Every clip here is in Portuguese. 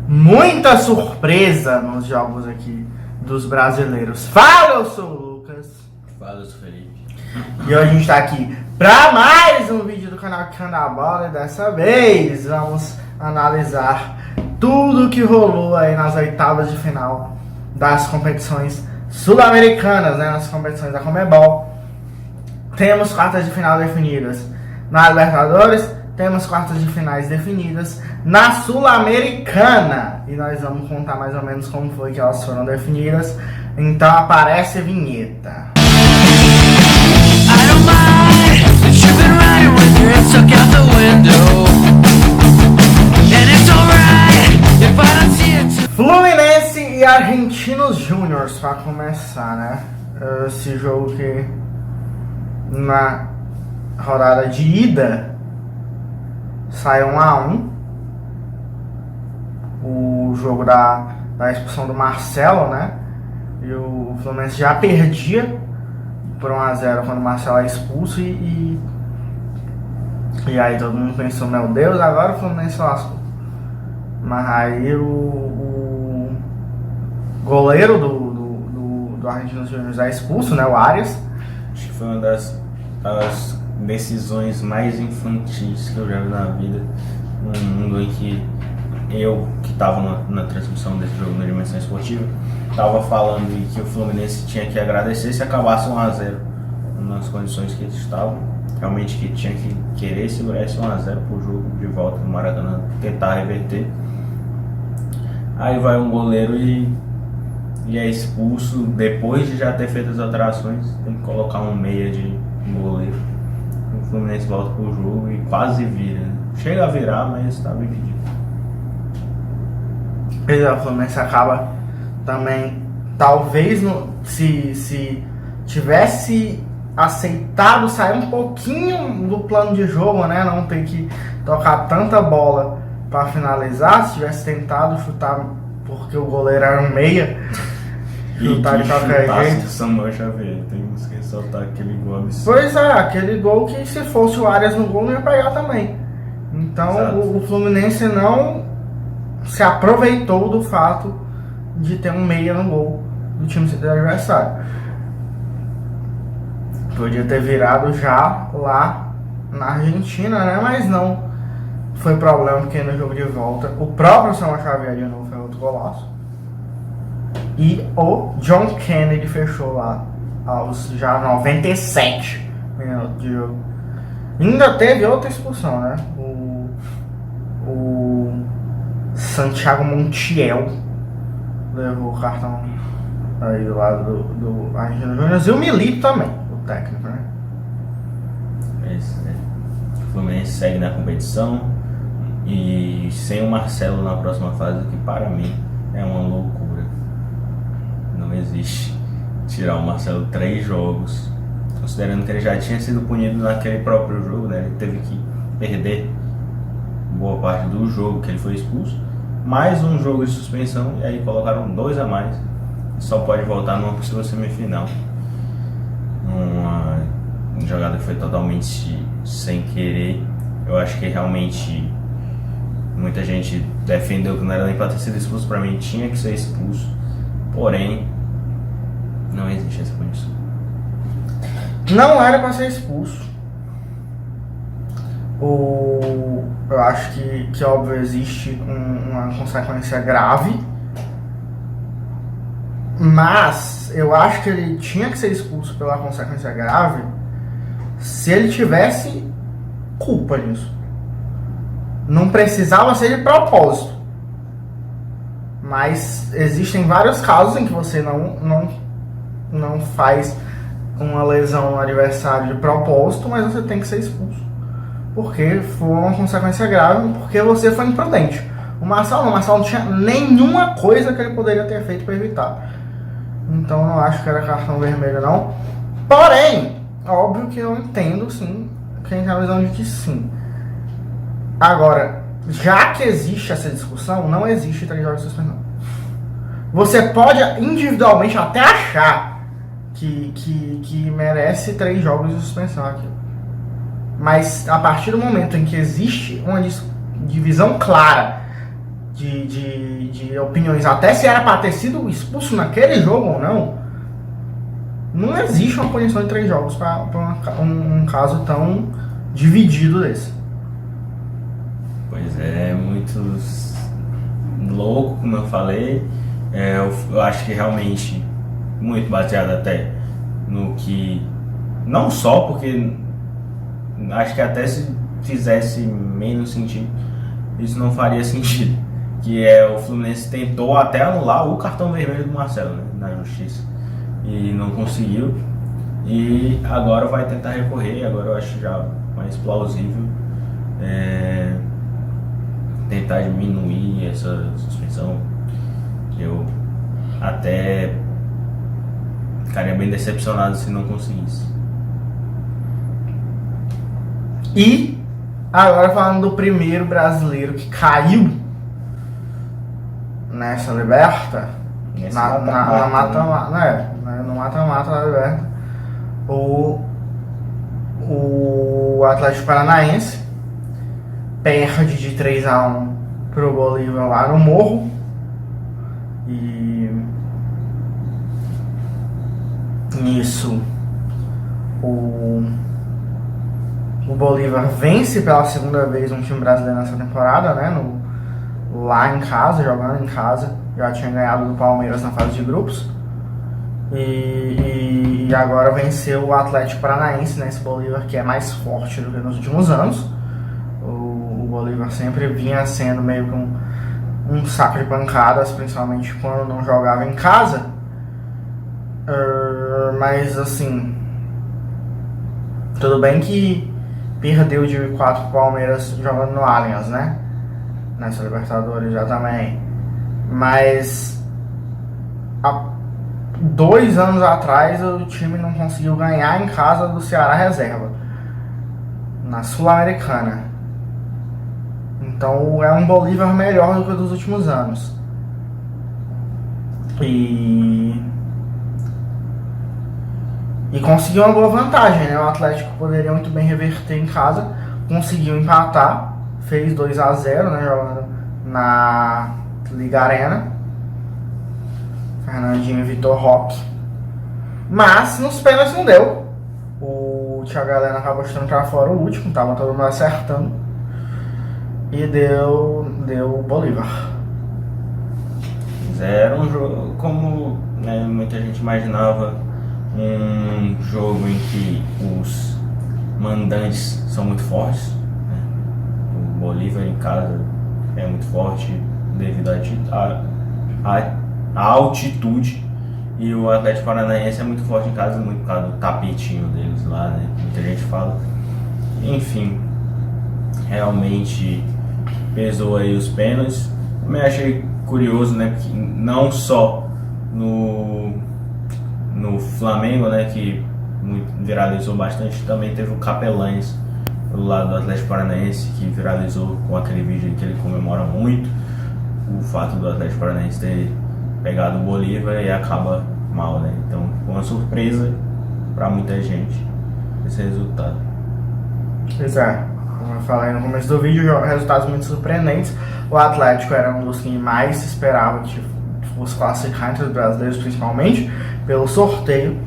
muita surpresa nos jogos aqui dos brasileiros. Fala, eu sou o Lucas. Fala, eu sou o Felipe. E hoje a gente tá aqui para mais um vídeo do canal Canda Bola. E dessa vez vamos analisar tudo que rolou aí nas oitavas de final das competições sul-americanas, né? Nas competições da Conmebol. Temos quartas de final definidas na Libertadores, temos quartas de finais definidas na Sul-Americana. E nós vamos contar mais ou menos como foi que elas foram definidas. Então aparece a vinheta. Fluminense e Argentinos Júnior para começar, né? Esse jogo que na rodada de ida saiu 1-1. O jogo da expulsão do Marcelo, né? E o Fluminense já perdia por 1-0 quando o Marcelo é expulso. E aí todo mundo pensou, meu Deus, agora o Fluminense lascou. Mas aí o goleiro do Argentinos Júnior é expulso, né? O Arias. Acho que foi uma das decisões mais infantis que eu já vi na vida. Um mundo em que eu, que estava na transmissão desse jogo na Dimensão Esportiva, estava falando que o Fluminense tinha que agradecer se acabasse 1-0 nas condições que eles estavam. Realmente que tinha que querer segurar esse 1-0 pro jogo de volta no Maracanã, tentar reverter. Aí vai um goleiro e é expulso depois de já ter feito as alterações. Tem que colocar um meia de goleiro. O Fluminense volta pro jogo e quase vira. Chega a virar, mas estava impedido. O Fluminense acaba também, talvez se tivesse aceitado sair um pouquinho do plano de jogo, né? Não ter que tocar tanta bola para finalizar. Se tivesse tentado chutar, porque o goleiro era um meia, chutar de qualquer jeito. Samuel Xavier, temos que ressaltar aquele gol absurdo. Pois é, aquele gol que se fosse o Arias no gol não ia pegar também. Então o Fluminense não se aproveitou do fato de ter um meia no gol do time do adversário. Podia ter virado já lá na Argentina, né? Mas não foi problema, porque no jogo de volta o próprio Samuel Xavier de novo foi outro golaço. E o John Kennedy fechou lá aos já 97 minutos de jogo. Ainda teve outra expulsão, né? O Santiago Montiel levou o cartão aí do lado do Argentino Júnior. E o Milito também, o técnico, né? O Fluminense segue na competição e sem o Marcelo na próxima fase, que para mim é uma loucura. Não existe tirar o Marcelo 3 jogos, considerando que ele já tinha sido punido naquele próprio jogo, né? Ele teve que perder boa parte do jogo que ele foi expulso, mais um jogo de suspensão, e aí colocaram 2 a mais, e só pode voltar numa possível semifinal. Uma jogada que foi totalmente sem querer. Eu acho que realmente muita gente defendeu que não era nem para ter sido expulso. Para mim tinha que ser expulso, porém não existe essa punição. Não era para ser expulso. Eu acho que óbvio existe uma consequência grave, mas eu acho que ele tinha que ser expulso pela consequência grave se ele tivesse culpa nisso. Não precisava ser de propósito, mas existem vários casos em que você não faz uma lesão no adversário de propósito, mas você tem que ser expulso porque foi uma consequência grave, porque você foi imprudente. O Marcelo não tinha nenhuma coisa que ele poderia ter feito para evitar. Então eu não acho que era cartão vermelho, não. Porém, óbvio que eu entendo, sim, quem tem a visão de que sim. Agora, já que existe essa discussão, não existe 3 jogos de suspensão. Você pode individualmente até achar que merece 3 jogos de suspensão aqui. Mas a partir do momento em que existe uma divisão clara de opiniões, até se era para ter sido expulso naquele jogo ou não existe uma punição de 3 jogos para um caso tão dividido desse. Pois é, muito louco, como eu falei. Eu acho que realmente muito baseado até no que, não só porque acho que até se fizesse menos sentido, isso não faria sentido, que o Fluminense tentou até anular o cartão vermelho do Marcelo, né, na justiça, e não conseguiu, e agora vai tentar recorrer. Agora eu acho já mais plausível tentar diminuir essa suspensão. Eu até ficaria bem decepcionado se não conseguisse. E agora falando do primeiro brasileiro que caiu nessa Liberta, no mata-mata da Liberta, o Atlético Paranaense perde de 3-1 pro Bolívar lá no Morro. E nisso o Bolívar vence pela segunda vez um time brasileiro nessa temporada, né? Lá em casa, jogando em casa. Já tinha ganhado do Palmeiras na fase de grupos. E agora venceu o Atlético Paranaense, né? Esse Bolívar que é mais forte do que nos últimos anos. O Bolívar sempre vinha sendo meio que um saco de pancadas, principalmente quando não jogava em casa. Mas assim, tudo bem que perdeu de 4 pro Palmeiras jogando no Allianz, né? Nessa Libertadores já também. Mas há 2 anos atrás o time não conseguiu ganhar em casa do Ceará reserva, na Sul-Americana. Então é um Bolívar melhor do que o dos últimos anos. E conseguiu uma boa vantagem, né? O Atlético poderia muito bem reverter em casa, conseguiu empatar, fez 2-0, né? Jogando na Liga Arena. Fernandinho e Vitor Roque. Mas nos pênaltis não deu. O Thiago Heleno acabou chutando pra fora o último, tava todo mundo acertando. E deu Bolívar. Era um jogo, como muita gente imaginava, um jogo em que os mandantes são muito fortes, né? O Bolívar em casa é muito forte devido à altitude, e o Atlético Paranaense é muito forte em casa, muito por causa do tapetinho deles lá, né? Muita gente fala. Enfim, realmente pesou aí os pênaltis. Também achei curioso, né? Porque não só no Flamengo, né, que viralizou bastante, também teve o Capelães do lado do Atlético Paranaense, que viralizou com aquele vídeo que ele comemora muito o fato do Atlético Paranaense ter pegado o Bolívar e acaba mal, né? Então foi uma surpresa para muita gente esse resultado. Pois é, como eu falei no começo do vídeo, resultados muito surpreendentes. O Atlético era um dos que mais se esperava que fosse classificar entre os brasileiros, principalmente pelo sorteio.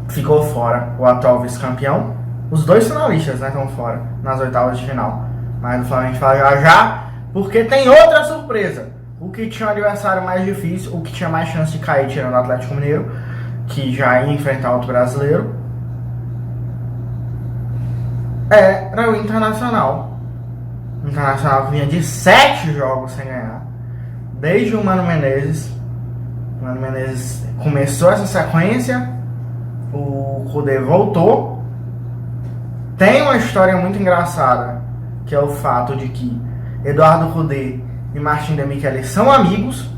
Ficou fora o atual vice-campeão. Os 2 finalistas, né, estão fora nas oitavas de final. Mas o Flamengo fala já, porque tem outra surpresa. O que tinha um adversário mais difícil, o que tinha mais chance de cair, tirando o Atlético Mineiro, que já ia enfrentar outro brasileiro, era o Internacional. O Internacional que vinha de 7 jogos sem ganhar. Desde o Mano Menezes. O Mano Menezes começou essa sequência. O Kudê voltou. Tem uma história muito engraçada, que é o fato de que Eduardo Kudê e Martin Demichelis são amigos.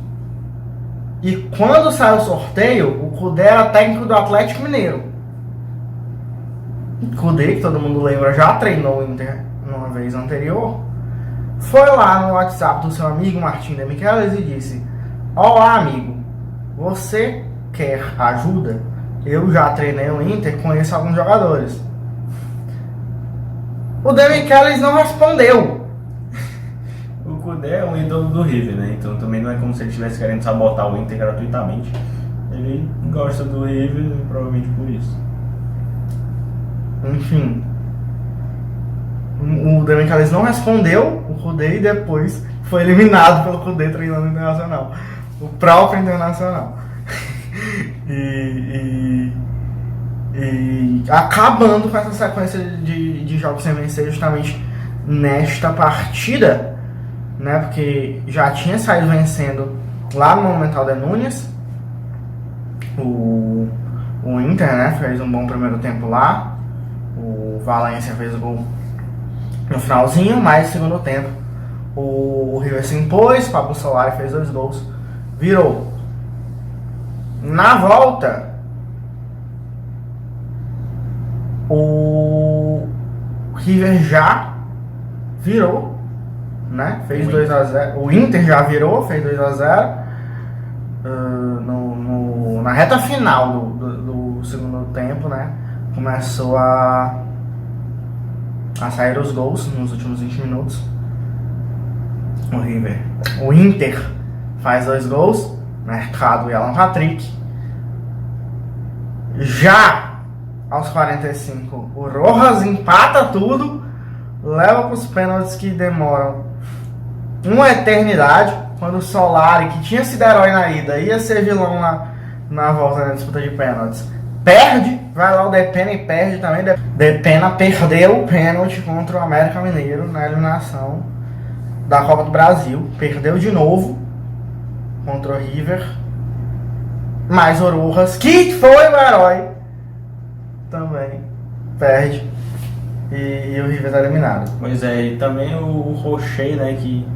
E quando saiu o sorteio, o Kudê era técnico do Atlético Mineiro. O Kudê, que todo mundo lembra, já treinou o Inter numa vez anterior. Foi lá no WhatsApp do seu amigo Martin Demichelis e disse: olá, amigo, você quer ajuda? Eu já treinei o Inter, conheço alguns jogadores. O Demichelis não respondeu. O Kudê é um ídolo do River, né? Então também não é como se ele estivesse querendo sabotar o Inter gratuitamente. Ele gosta do River, provavelmente por isso. Enfim, o Demichelis não respondeu o Kudê e depois foi eliminado pelo Kudê treinando o Internacional. O próprio Internacional. e acabando com essa sequência de jogos sem vencer justamente nesta partida, né? Porque já tinha saído vencendo lá no Monumental de Núñez. O Inter, né, fez um bom primeiro tempo lá. O Valencia fez o gol no finalzinho, mas no segundo tempo o River se impôs, Pablo Solari fez 2 gols, virou. Na volta, o River já virou, né? Fez 2-0. O Inter já virou, fez 2-0 na reta final do segundo tempo, né? Começou a sair os gols nos últimos 20 minutos. O Inter faz 2 gols, Mercado e Alan Patrick. Já aos 45, o Rojas empata tudo, leva para os pênaltis que demoram uma eternidade, quando o Solari, que tinha sido herói na ida, ia ser vilão na volta na disputa de pênaltis, perde, vai lá o Depena e perde também. Depena perdeu o pênalti contra o América Mineiro na eliminação da Copa do Brasil, perdeu de novo contra o River, mas o Rojas, que foi o herói, também perde e o River está eliminado. Pois é, e também o Rocher, né, que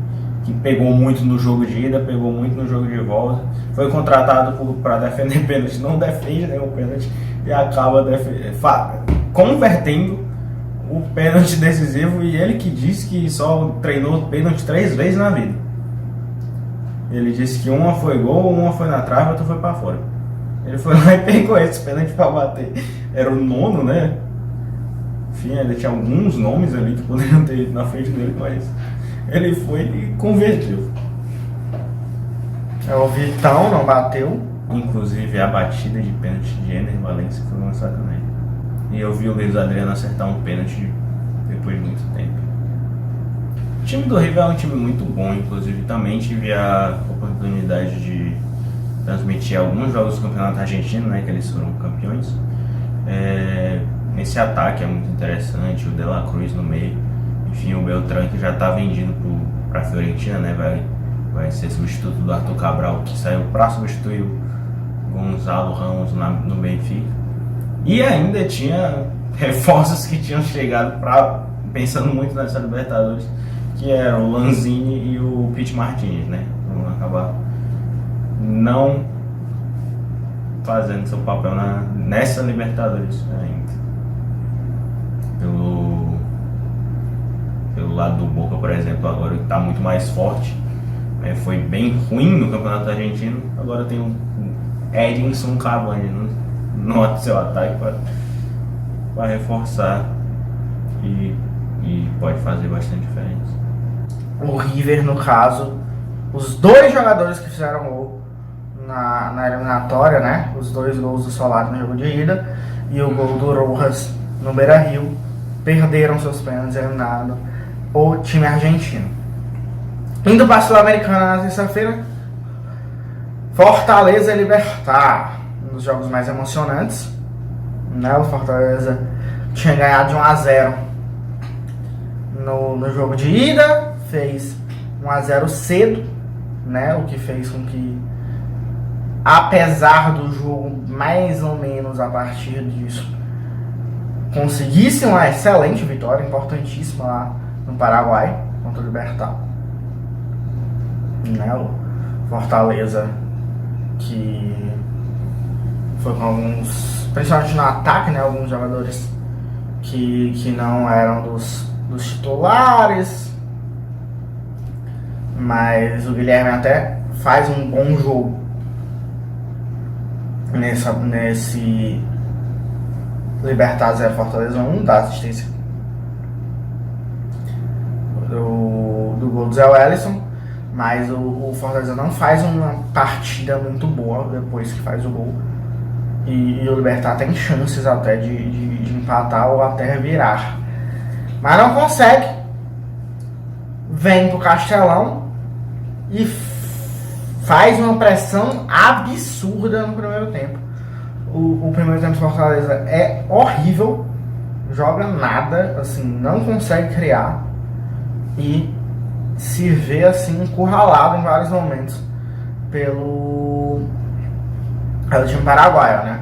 pegou muito no jogo de ida, pegou muito no jogo de volta, foi contratado para defender pênalti, não defende nenhum pênalti e acaba convertendo o pênalti decisivo, e ele que disse que só treinou pênalti 3 vezes na vida. Ele disse que uma foi gol, uma foi na trave, outra foi para fora. Ele foi lá e pegou esse pênalti para bater. Era o 9º, né? Enfim, ele tinha alguns nomes ali que poderiam ter ido na frente dele, mas ele foi e converteu. O Vitão não bateu. Inclusive a batida de pênalti de Ener Valencia foi uma sacanagem. E eu vi o Luiz Adriano acertar um pênalti depois de muito tempo. O time do River é um time muito bom, inclusive também tive a oportunidade de transmitir alguns jogos do Campeonato Argentino, né, que eles foram campeões. Esse ataque é muito interessante, o De La Cruz no meio. Enfim, o Beltrán, que já está vendido para a Fiorentina, né, vai ser substituto do Arthur Cabral, que saiu para substituir o Gonzalo Ramos no Benfica. E ainda tinha reforços que tinham chegado pensando muito nessa Libertadores, que eram o Lanzini e o Pete Martinez, né? Vão acabar não fazendo seu papel nessa Libertadores ainda. Pelo lado do Boca, por exemplo, agora está muito mais forte. Foi bem ruim no Campeonato Argentino. Agora tem o Edinson Cavani no seu ataque para reforçar e pode fazer bastante diferença. O River, no caso, os 2 jogadores que fizeram gol na eliminatória, né? Os 2 gols do Solari no jogo de ida e o gol do Rojas no Beira-Rio, perderam seus pênaltis, eliminado o time argentino. Indo para a Sul-Americana na terça-feira, Fortaleza e Libertad, um dos jogos mais emocionantes, né? O Fortaleza tinha ganhado de 1-0 no jogo de ida, fez 1-0 cedo, né? O que fez com que, apesar do jogo mais ou menos a partir disso, conseguisse uma excelente vitória, importantíssima lá no Paraguai contra o Libertad, né? O Fortaleza, que foi com alguns, principalmente no ataque, né? Alguns jogadores que não eram dos titulares, mas o Guilherme até faz um bom jogo nesse Libertad 0 Fortaleza 1, da assistência do gol do Zé Wellison. Mas o Fortaleza não faz uma partida muito boa depois que faz o gol. E o Libertad tem chances até de empatar ou até virar. Mas não consegue. Vem pro Castelão e faz uma pressão absurda no primeiro tempo. O primeiro tempo do Fortaleza é horrível. Joga nada, assim, não consegue criar. E se vê assim encurralado em vários momentos pelo time paraguaio, né?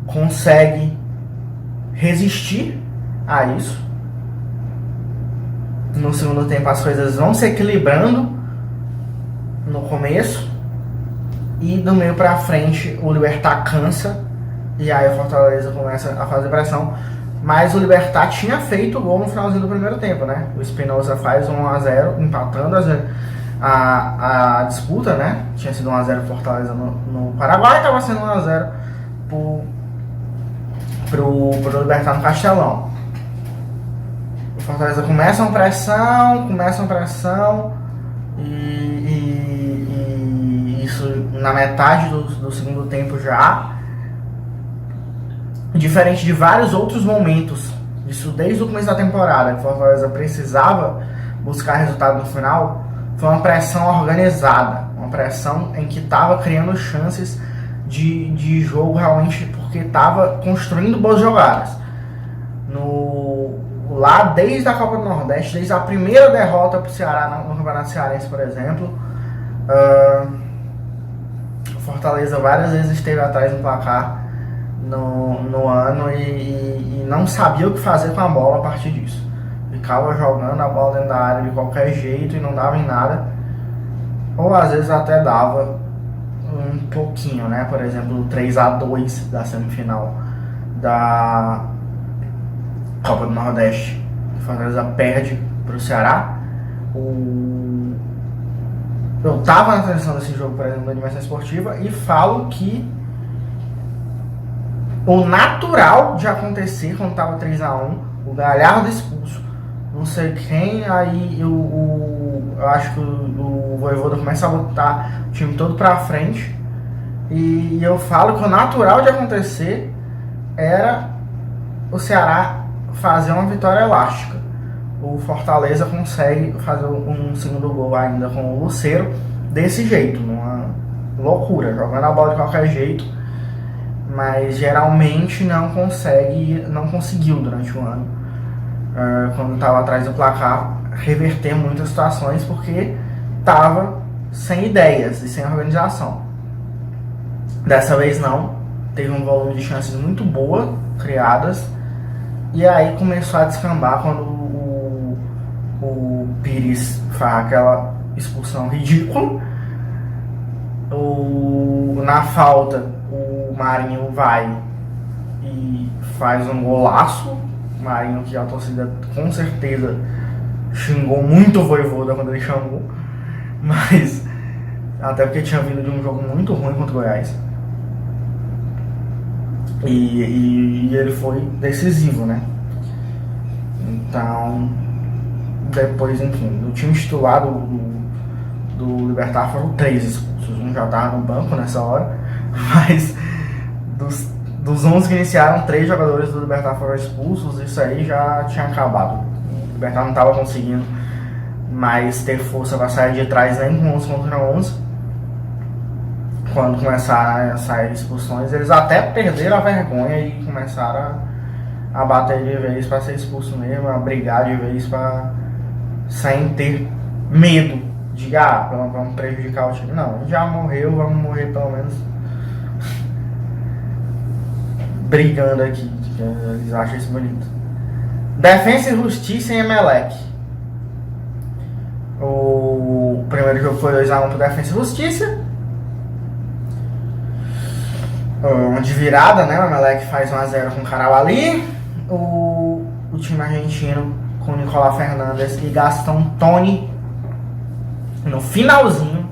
Consegue resistir a isso. No segundo tempo as coisas vão se equilibrando no começo e do meio pra frente o Libertad cansa e aí o Fortaleza começa a fazer pressão. Mas o Libertad tinha feito o gol no finalzinho do primeiro tempo, né? O Espinosa faz 1-0, empatando a disputa, né? Tinha sido 1-0 Fortaleza no Paraguai, estava sendo 1-0 pro Libertad no Castelão. O Fortaleza começa uma pressão e isso na metade do segundo tempo já. Diferente de vários outros momentos, isso desde o começo da temporada, que o Fortaleza precisava buscar resultado no final, foi uma pressão organizada, uma pressão em que estava criando chances de jogo realmente, porque estava construindo boas jogadas. Lá desde a Copa do Nordeste, desde a primeira derrota para o Ceará no Campeonato Cearense, por exemplo, o Fortaleza várias vezes esteve atrás do placar no ano e não sabia o que fazer com a bola a partir disso. Ficava jogando a bola dentro da área de qualquer jeito e não dava em nada. Ou às vezes até dava um pouquinho, né? Por exemplo, o 3-2 da semifinal da Copa do Nordeste. O Fortaleza perde para o Ceará. Eu tava na transmissão desse jogo, por exemplo, da Dimensão Esportiva, e falo que o natural de acontecer quando tava 3-1, o Galhardo expulso, não sei quem, aí eu acho que o Vojvoda começa a botar o time todo pra frente, e eu falo que o natural de acontecer era o Ceará fazer uma vitória elástica. O Fortaleza consegue fazer um segundo gol ainda com o Lucero desse jeito, numa loucura, jogando a bola de qualquer jeito. Mas geralmente não conseguiu durante o ano, quando estava atrás do placar, reverter muitas situações, porque estava sem ideias e sem organização. Dessa vez não, teve um volume de chances muito boa criadas, e aí começou a descambar quando o Pires faz aquela expulsão ridícula. Na falta, o Marinho vai e faz um golaço. O Marinho, que a torcida com certeza xingou muito o Vojvoda quando ele chamou, mas até porque tinha vindo de um jogo muito ruim contra o Goiás. E ele foi decisivo, né? Então, depois, enfim, do time titular do Libertad foram 3 expulsos. Um já estava no banco nessa hora, mas dos 11 que iniciaram, 3 jogadores do Libertad foram expulsos. Isso aí já tinha acabado. O Libertad não estava conseguindo mais ter força para sair de trás nem com 11 contra 11. Quando começaram a sair expulsões, eles até perderam a vergonha e começaram a bater de vez para ser expulso mesmo, a brigar de vez sem ter medo de vamos prejudicar o time. Não, já morreu, vamos morrer pelo menos brigando aqui, que eles acham isso bonito. Defensa e Justiça em Emelec. O primeiro jogo foi 2-1 pro Defensa e Justiça. Uma de virada, né? O Emelec faz 1-0 com o Carabali. O time argentino com Nicolás Fernandes e Gastão Toni no finalzinho,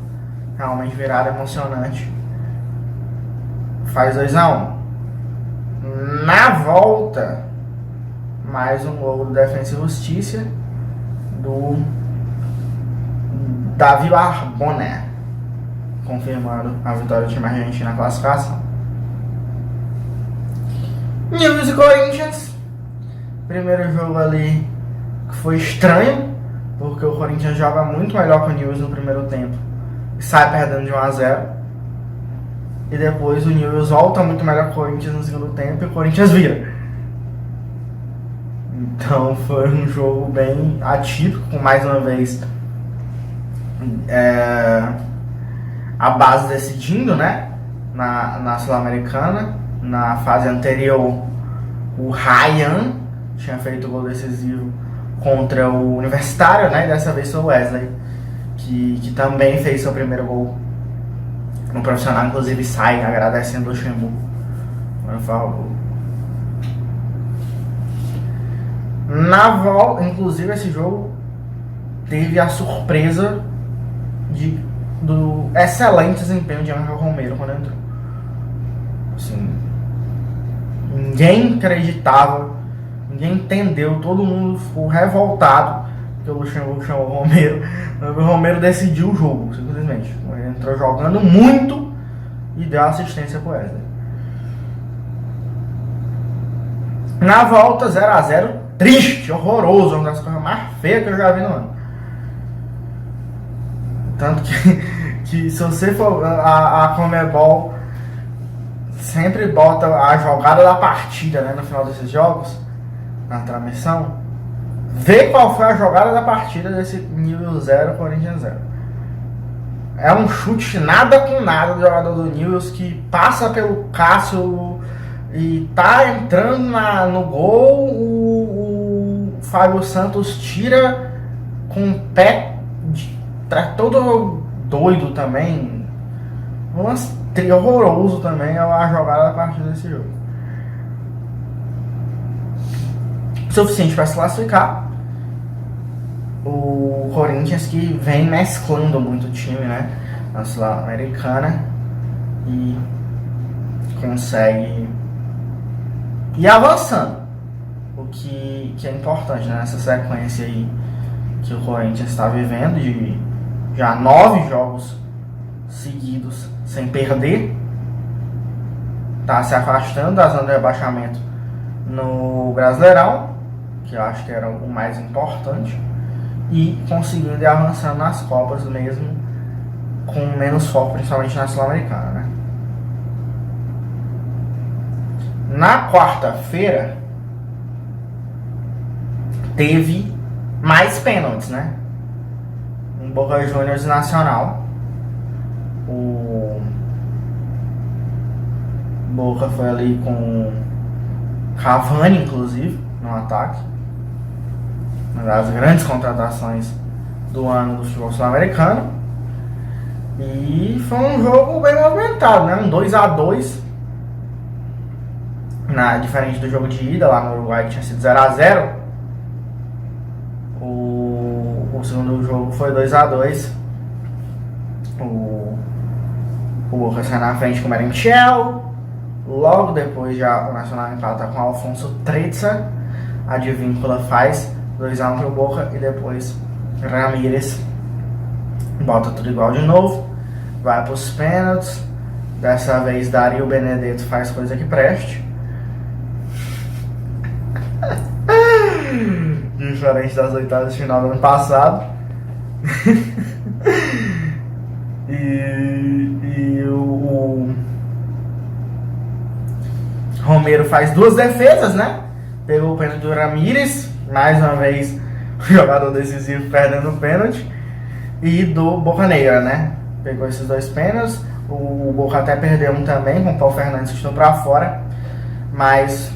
realmente virada emocionante, faz 2-1. Na volta, mais um gol do Defensa e Justiça Davi Arbona, confirmando a vitória do time argentino na classificação. Newell's e Corinthians. Primeiro jogo ali que foi estranho, porque o Corinthians joga muito melhor que o Newell's no primeiro tempo e sai perdendo de 1-0. E depois o Newell's volta muito melhor que o Corinthians no segundo tempo e o Corinthians vira. Então foi um jogo bem atípico, com mais uma vez a base decidindo, né? Na Sul-Americana. Na fase anterior, o Ryan tinha feito o gol decisivo contra o Universitário, né? E dessa vez foi o Wesley, que também fez seu primeiro gol no profissional, inclusive sai agradecendo o Luxemburgo. Na volta, inclusive esse jogo teve a surpresa do excelente desempenho de Angel Romero quando entrou. Assim, ninguém acreditava, ninguém entendeu, todo mundo ficou revoltado porque o Luxemburgo chamou o Romero. O Romero decidiu o jogo, simplesmente. Ele entrou jogando muito e deu assistência pro Wesley. Na volta, 0-0, triste, horroroso, uma das coisas mais feias que eu já vi no ano. Tanto que se você for a Conmebol sempre bota a jogada da partida, né, no final desses jogos, na transmissão, vê qual foi a jogada da partida desse Newell's 0, Corinthians 0. É um chute nada com nada do jogador do Newell's que passa pelo Cássio e tá entrando no gol, o Fábio Santos tira com o pé todo doido também. Horroroso também a jogada da partida desse jogo. Suficiente para se classificar. O Corinthians que vem mesclando muito o time, né, na Sul-Americana, e consegue ir avançando, o que é importante, né, nessa sequência aí que o Corinthians está vivendo de já 9 jogos seguidos sem perder, tá se afastando da zona de rebaixamento no Brasileirão, que eu acho que era o mais importante, e conseguindo ir avançando nas Copas mesmo com menos foco, principalmente na Sul-Americana, né? Na quarta-feira teve mais pênaltis, né? Um Boca Juniors e Nacional. O Boca foi ali com Cavani, inclusive, no ataque. Uma das grandes contratações do ano do futebol sul-americano. E foi um jogo bem movimentado, né? Um 2-2. Diferente do jogo de ida lá no Uruguai, que tinha sido 0-0. O segundo jogo foi 2-2. O Boca saiu na frente com o Merentiel. Logo depois já o Nacional empata com o Alfonso Tretza. A Advíncula faz 2-1 pro Boca e depois Ramírez bota tudo igual de novo. Vai pros pênaltis. Dessa vez Dario Benedetto faz coisa que preste. Diferente das oitavas de final do ano passado. E o Romero faz 2 defesas, né? Pegou o pênalti do Ramírez, mais uma vez o jogador decisivo perdendo o pênalti, e do Bocaneira, né? Pegou esses 2 pênaltis. O Boca até perdeu um também, com o Paulo Fernandes que estou pra fora, mas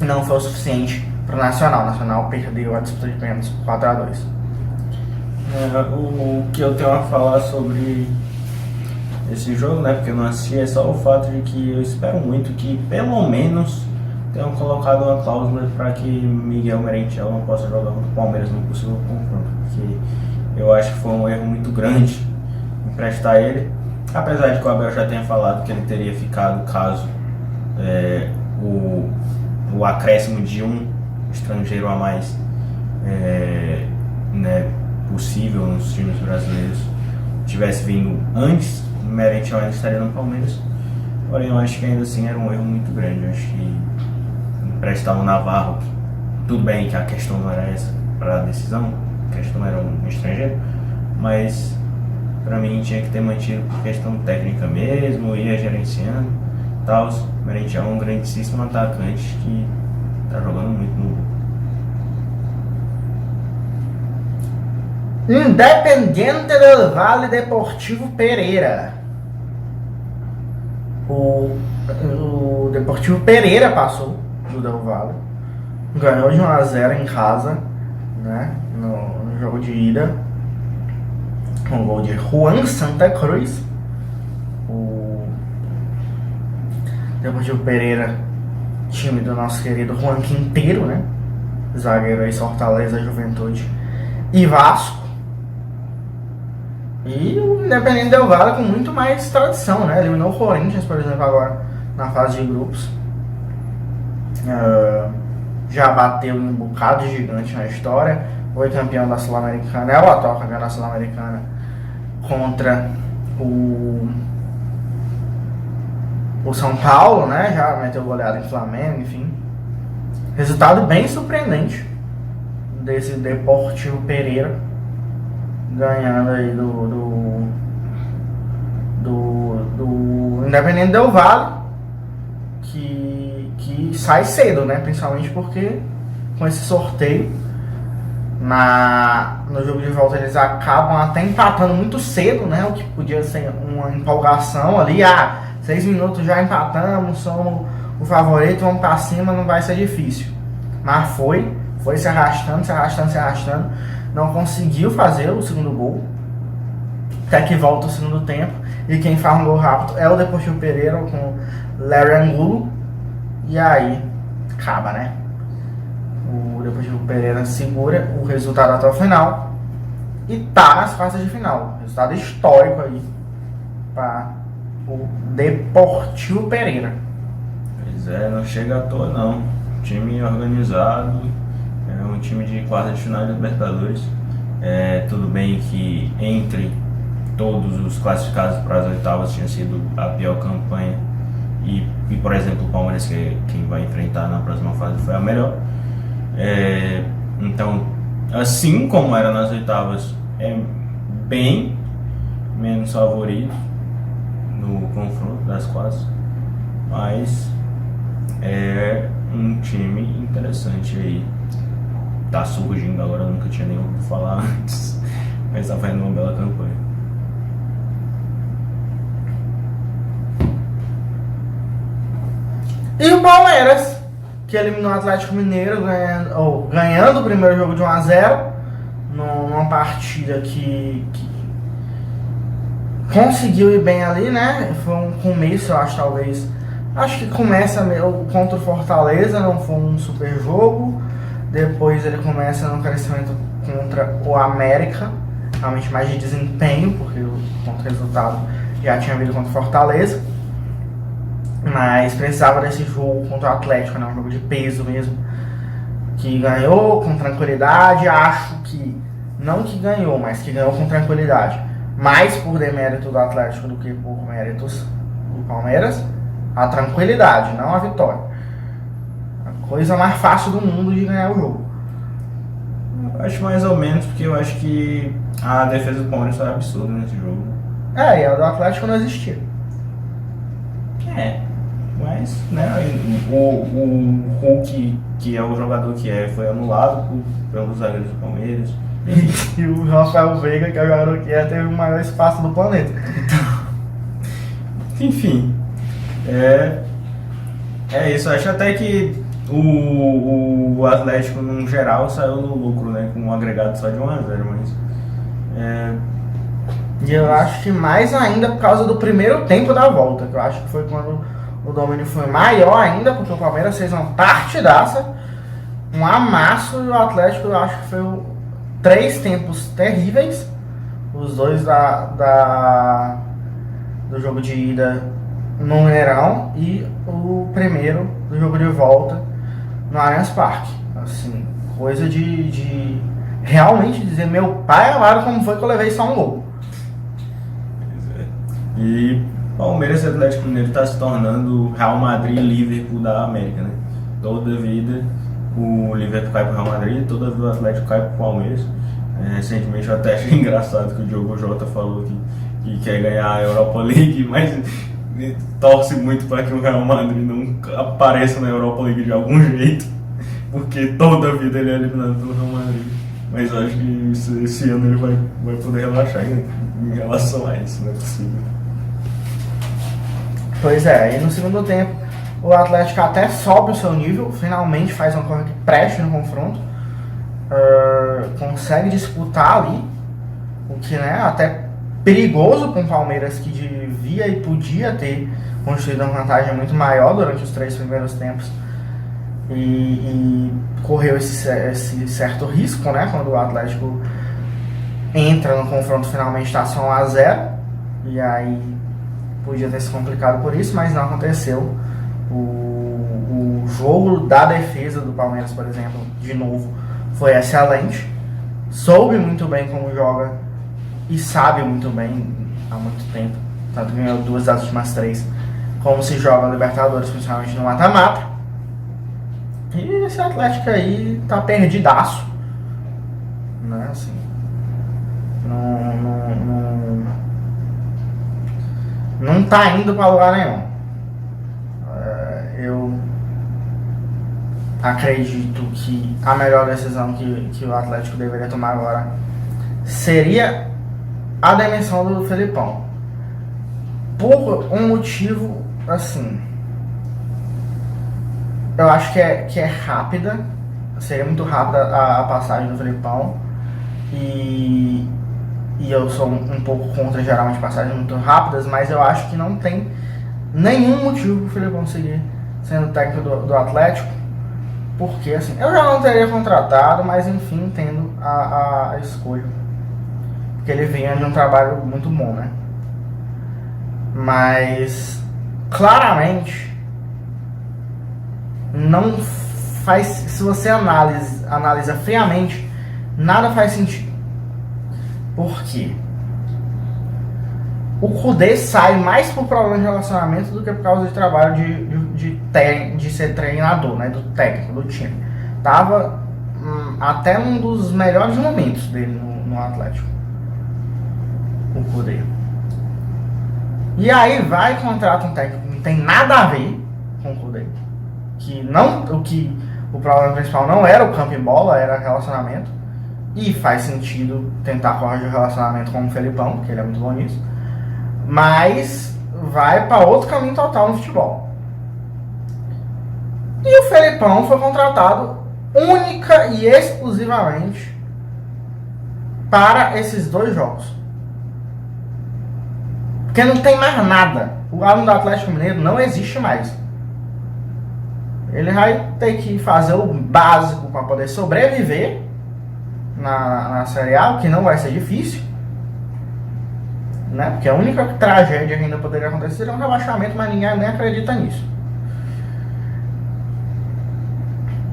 não foi o suficiente para o Nacional. O Nacional perdeu a disputa de pênaltis por 4-2. O que eu tenho a falar sobre esse jogo, né, porque eu não assisti, é só o fato de que eu espero muito que pelo menos tenham colocado uma cláusula para que Miguel Merentiel não possa jogar contra o Palmeiras no possível confronto, porque eu acho que foi um erro muito grande emprestar ele, apesar de que o Abel já tenha falado que ele teria ficado caso o acréscimo de um estrangeiro a mais, né, possível nos times brasileiros. Tivesse vindo antes, o Merentiel ainda estaria no Palmeiras. Porém, eu acho que ainda assim era um erro muito grande. Eu acho que emprestar o Navarro, tudo bem que a questão não era essa para a decisão, a questão era um estrangeiro, mas para mim tinha que ter mantido por questão técnica mesmo, ia gerenciando e tal. O Merentiel é um grandíssimo atacante que tá jogando muito no Independiente del Valle, Deportivo Pereira. O Deportivo Pereira passou do Del Valle, ganhou de 1-0 em casa, né, no jogo de ida, com o gol de Juan Santa Cruz. O Deportivo Pereira, time do nosso querido Juan Quinteiro, né, zagueiro aí, Fortaleza, Juventude e Vasco. E o Independente Del Valle com muito mais tradição, né? Eliminou o Corinthians, por exemplo, agora na fase de grupos. Já bateu um bocado gigante na história. Foi campeão da Sul-Americana, é o atual campeão da Sul-Americana contra o São Paulo, né? Já meteu goleada em Flamengo, enfim. Resultado bem surpreendente desse Deportivo Pereira, ganhando aí do Independente Del Valle, que sai cedo, né? Principalmente porque com esse sorteio no jogo de volta eles acabam até empatando muito cedo, né? O que podia ser uma empolgação ali. 6 minutos já empatamos, somos o favorito, vamos pra cima, não vai ser difícil. Mas foi se arrastando, não conseguiu fazer o segundo gol, até que volta o segundo tempo, e quem faz um gol rápido é o Deportivo Pereira com Larry Angulo, e aí acaba, né? O Deportivo Pereira segura o resultado até o final e tá nas quartas de final. Resultado histórico aí para o Deportivo Pereira. Pois é, não chega à toa não. Time organizado, é um time de quarta de final de Libertadores. Tudo bem que entre todos os classificados para as oitavas tinha sido a pior campanha e por exemplo, o Palmeiras, que é quem vai enfrentar na próxima fase, foi a melhor. Então, assim como era nas oitavas, é bem menos favorito no confronto das quadras, mas é um time interessante aí. Tá surgindo agora, eu nunca tinha nem ouvido falar antes, mas tá fazendo uma bela campanha. E o Palmeiras, que eliminou o Atlético Mineiro, ganhando o primeiro jogo de 1-0, numa partida que conseguiu ir bem ali, né? Foi um começo, eu acho, talvez. Acho que começa contra o Fortaleza, não foi um super jogo. Depois ele começa no crescimento contra o América, realmente mais de desempenho, porque o contra-resultado já tinha vindo contra o Fortaleza. Mas precisava desse jogo contra o Atlético, né? Um jogo de peso mesmo, que ganhou com tranquilidade. Acho que, não que ganhou, mas que ganhou com tranquilidade, mais por demérito do Atlético do que por méritos do Palmeiras. A tranquilidade, não a vitória. A coisa mais fácil do mundo de ganhar o jogo. Eu acho mais ou menos, porque eu acho que a defesa do Palmeiras foi absurda nesse jogo. E a do Atlético não existia. Mas, né, o Hulk, que é o jogador que foi anulado pelos zagueiros do Palmeiras. E o Rafael Veiga, que é o jogador que teve o maior espaço do planeta. Enfim, é isso. Acho até que o Atlético, no geral, saiu no lucro, né, com um agregado só de 1-0, mas... E eu acho que mais ainda por causa do primeiro tempo da volta, que eu acho que foi quando o domínio foi maior ainda, porque o Palmeiras fez uma partidaça, um amasso, e o Atlético, eu acho que foi 3 tempos terríveis, os dois do jogo de ida no Mineirão e o primeiro do jogo de volta no Allianz Parque. Assim, coisa de realmente dizer, meu pai amado, como foi que eu levei só um gol. Pois é. E Palmeiras e Atlético Mineiro está se tornando o Real Madrid e Liverpool da América, né? Toda vida o Liverpool cai pro Real Madrid, toda vida o Atlético cai pro Palmeiras. Recentemente eu até achei engraçado que o Diogo Jota falou que quer ganhar a Europa League, mas torce muito para que o Real Madrid não apareça na Europa League de algum jeito, porque toda a vida ele é eliminado pelo Real Madrid. Mas eu acho que esse ano ele vai poder relaxar em relação a isso, não é possível. Pois é, e no segundo tempo o Atlético até sobe o seu nível, finalmente faz uma corrida que preste no confronto, consegue disputar ali, o que, né, até perigoso para um Palmeiras que devia e podia ter construído uma vantagem muito maior durante os 3 primeiros tempos e correu esse certo risco, né, quando o Atlético entra no confronto, finalmente está só 1-0, e aí podia ter se complicado por isso, mas não aconteceu. O jogo da defesa do Palmeiras, por exemplo, de novo, foi excelente. Soube muito bem como joga e sabe muito bem há muito tempo. Tanto que ganhou 2 das últimas 3, como se joga no Libertadores, principalmente no mata-mata. E esse Atlético aí tá perdidaço, né? Assim, não tá indo pra lugar nenhum. Eu acredito que a melhor decisão que o Atlético deveria tomar agora seria a demissão do Felipão. Por um motivo, assim, eu acho que é rápida, seria muito rápida a passagem do Felipão, e eu sou um pouco contra geralmente passagens muito rápidas, mas eu acho que não tem nenhum motivo para o Felipão seguir sendo técnico do Atlético, porque assim, eu já não teria contratado, mas enfim, entendo a escolha, porque ele vinha de um trabalho muito bom, né? Mas claramente não faz, se você analisa friamente, nada faz sentido. Por quê? O Kudê sai mais por problema de relacionamento do que por causa de trabalho de ser treinador, né, do técnico, do time. Tava até um dos melhores momentos dele no Atlético, o Kudê. E aí vai e contrata um técnico que não tem nada a ver com o Kudê, o problema principal não era o campo e bola, era relacionamento, e faz sentido tentar corrigir o relacionamento com o Felipão, porque ele é muito bom nisso, mas vai para outro caminho total no futebol. E o Felipão foi contratado única e exclusivamente para esses 2 jogos, porque não tem mais nada. O aluno do Atlético Mineiro não existe mais. Ele vai ter que fazer o básico para poder sobreviver na Série A, o que não vai ser difícil, né? Porque a única tragédia que ainda poderia acontecer é um rebaixamento, mas ninguém nem acredita nisso.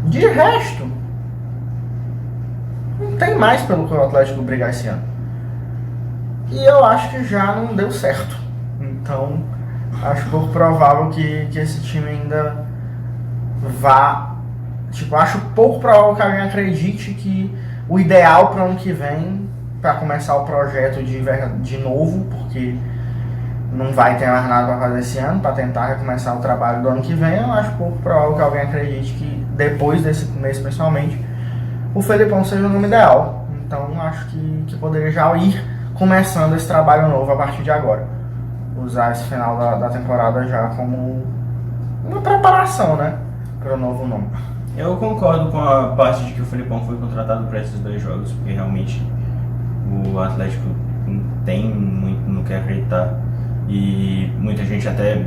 De resto, não tem mais pelo que o Atlético brigar esse ano. E eu acho que já não deu certo. Então, acho pouco provável que esse time ainda vá... acho pouco provável que alguém acredite que o ideal para o ano que vem, para começar o projeto de novo, porque não vai ter mais nada para fazer esse ano, para tentar recomeçar o trabalho do ano que vem, eu acho pouco provável que alguém acredite que depois desse mês, principalmente, o Felipão seja o nome ideal. Então acho que poderia já ir começando esse trabalho novo a partir de agora. Usar esse final da temporada já como uma preparação, né, para o novo nome. Eu concordo com a parte de que o Felipão foi contratado para esses 2 jogos, porque realmente o Atlético tem muito no que acreditar, e muita gente até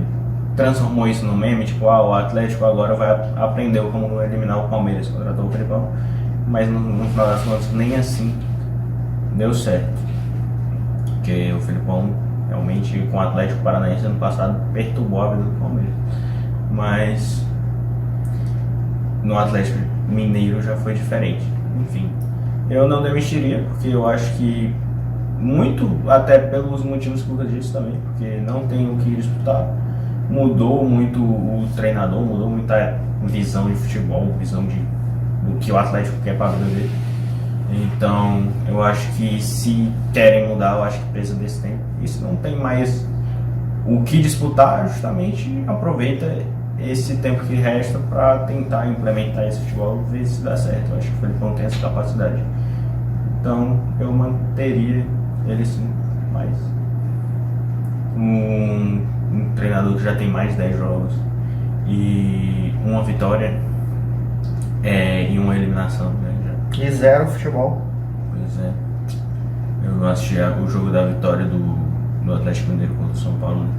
transformou isso no meme, tipo, o Atlético agora vai aprender como eliminar o Palmeiras, contratou o Felipão, mas no final das contas nem assim deu certo, porque o Felipão realmente com o Atlético Paranaense ano passado perturbou a vida do Palmeiras, mas no Atlético Mineiro já foi diferente. Enfim, Eu não demitiria, porque eu acho que muito, até pelos motivos que o Lucas disse também, porque não tem o que disputar. Mudou muito o treinador, mudou muita visão de futebol, visão do que o Atlético quer para a vida dele. Então, eu acho que se querem mudar, eu acho que precisa desse tempo. E se não tem mais o que disputar, justamente aproveita esse tempo que resta para tentar implementar esse futebol e ver se dá certo. Eu acho que o Felipão tem essa capacidade. Então, eu manteria ele sim, mas um treinador que já tem mais de 10 jogos e uma vitória e uma eliminação, né? E 0 futebol. Pois é. Eu assisti o jogo da vitória do Atlético Mineiro contra o São Paulo, né?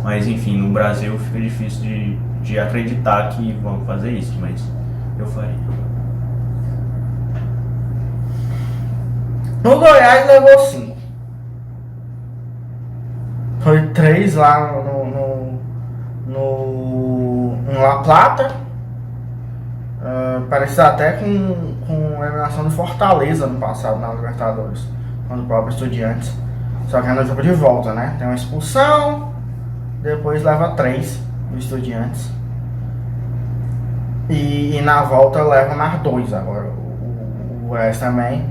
Mas enfim, no Brasil fica difícil de acreditar que vão fazer isso, mas eu faria. O Goiás levou 5. Foi 3 lá em La Plata. Parece até com a eliminação do Fortaleza no passado na Libertadores, quando o próprio Estudiantes. Só que é no jogo de volta, né? Tem uma expulsão, depois leva 3 no Estudiantes. E na volta leva mais 2 agora. O Goiás também